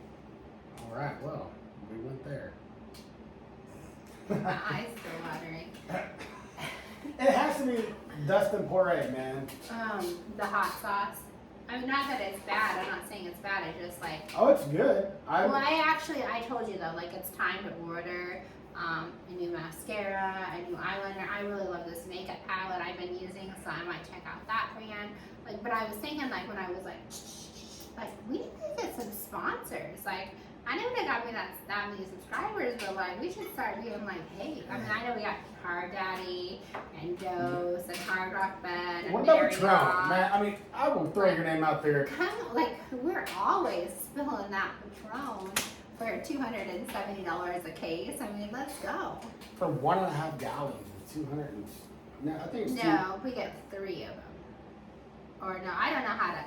All right. Well, we went there. My eyes still watering. It has to be Dustin Poirier, man. The hot sauce. I mean, not that it's bad. I'm not saying it's bad. It's just like. Oh, it's good. I told you though, like it's time to order a new mascara, a new eyeliner. I really love this makeup palette I've been using, so I might check out that brand. Like, but I was thinking, like, when I was like, we need to get some sponsors. Like, I know they got me that many subscribers, but like, we should start being like, hey. I mean, I know we got Hard Daddy and Dose and Hard Rock Bed and What about Mary Patron, man? I mean, I will throw your name out there. Come on, like, we're always spilling that Patron for $270 a case. I mean, let's go. For 1.5 gallons, 200. No, I think it's No, we get 3 of them. Or no, I don't know how to.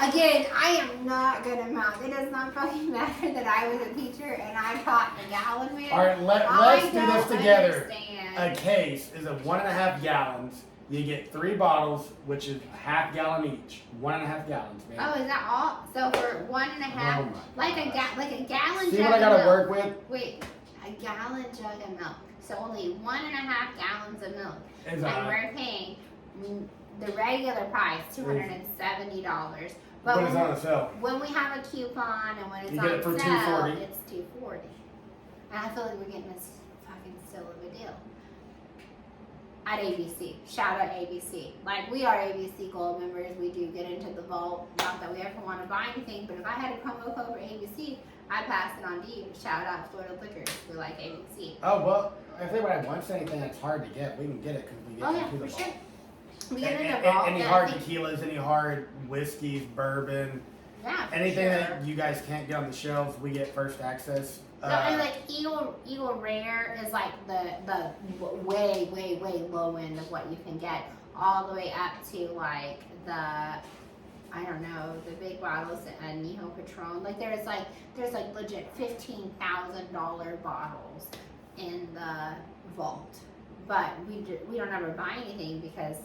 Again, I am not good at math. It does not fucking matter that I was a teacher and I taught the gallon man. All right, let's do this together. Understand. A case is a 1.5 gallons. You get 3 bottles, which is a half gallon each. 1.5 gallons, man. Oh, is that all? So for 1.5, Oh my like a gallon See jug what I of gotta milk. work with? Wait, a gallon jug of milk. So only 1.5 gallons of milk. Is And we're paying the regular price, $270. But When it's on sale. when we have a coupon and when it's You on get it for sale, $240. it's $240. And I feel like we're getting this fucking still of a deal. At ABC. Shout out ABC. Like, we are ABC Gold members. We do get into the vault. Not that we ever want to buy anything, but if I had a promo code for ABC, I'd pass it on to you. Shout out Florida Liquors. We like ABC. Oh, well, if anybody wants anything that's hard to get, we can get it because we get Oh, yeah, into the for vault. sure. We get into the vault. Any and I hard think- tequilas, any hard whiskeys, bourbon, Yeah, for anything sure. that you guys can't get on the shelves, we get first access. No, and like Eagle Rare is like the way low end of what you can get, all the way up to like the, I don't know, the big bottles and Nijo Patron. Like there's legit $15,000 bottles in the vault, but we don't ever buy anything because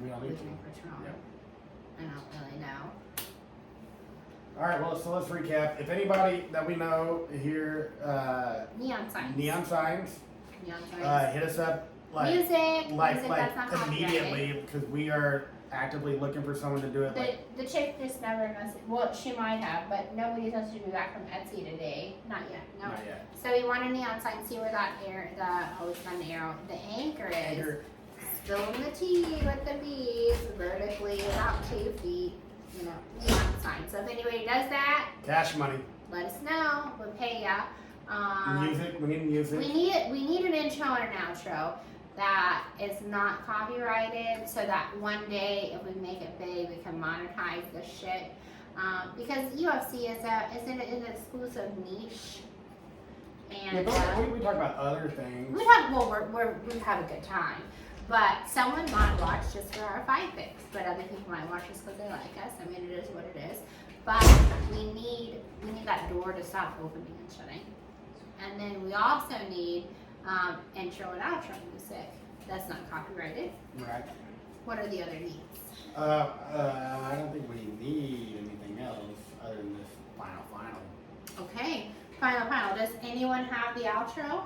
we don't we need to. drink Patron. Yep. I don't really know. All right, well, so let's recap. If anybody that we know here, Neon signs. Neon Signs, Neon signs. hit us up like music that's not copyrighted. immediately because we are actively looking for someone to do it. Like, The chick just never messaged. Well, she might have, but nobody's messaged me back from Etsy today. Not yet. No. not yet. So we want a neon sign. See where that it's not an arrow. The anchor is. Anchor. Spilling the tea with the bees vertically about 2 feet. You know, neon sign. So if anybody does that, Cash money, let us know. We'll pay ya. music. We need music. We need an intro and an outro that is not copyrighted, so that one day if we make it big, we can monetize this shit. Because UFC is an exclusive niche, Yeah, and but we talk about other things. we have a good time. But someone might watch just for our fight picks, but other people might watch us because they like us. I mean, it is what it is. But we need that door to stop opening and shutting. And then we also need intro and outro music. That's not copyrighted. Right. What are the other needs? I don't think we need anything else other than this final. Okay, final. Does anyone have the outro?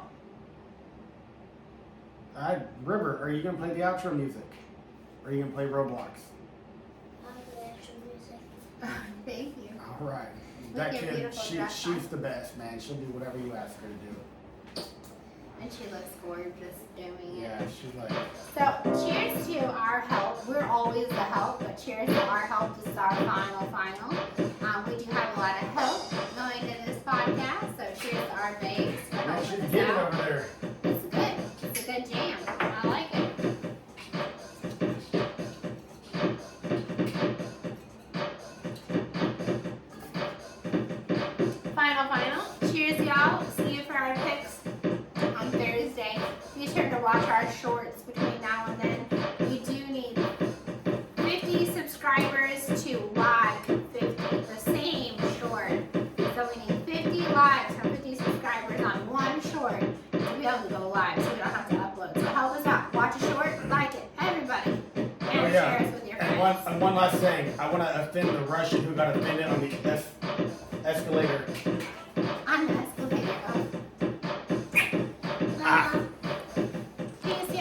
River, are you gonna play the outro music? Or are you gonna play Roblox? Thank you. All right. With That your kid, beautiful dress she's on. the best, man. She'll do whatever you ask her to do. And she looks gorgeous doing it. Yeah, she's like. So, cheers to our help. We're always the help, but cheers to our help to start final. We do have a lot of help going into this podcast, so cheers to our babes for Man, helping she's us getting out. over there. It's good. It's a good jam. I like it. channel. Cheers, y'all. See you for our picks on Thursday. Be sure to watch our shorts between now and then. We do need 50 subscribers to like 50, the same short. So we need 50 likes from 50 subscribers on one short to be able to go live so we don't have to upload. So help us out. Watch a short, like it, everybody. And share us with your friends. And one last thing. I want to offend the Russian who got offended on the escalator. On the escalator. Ah.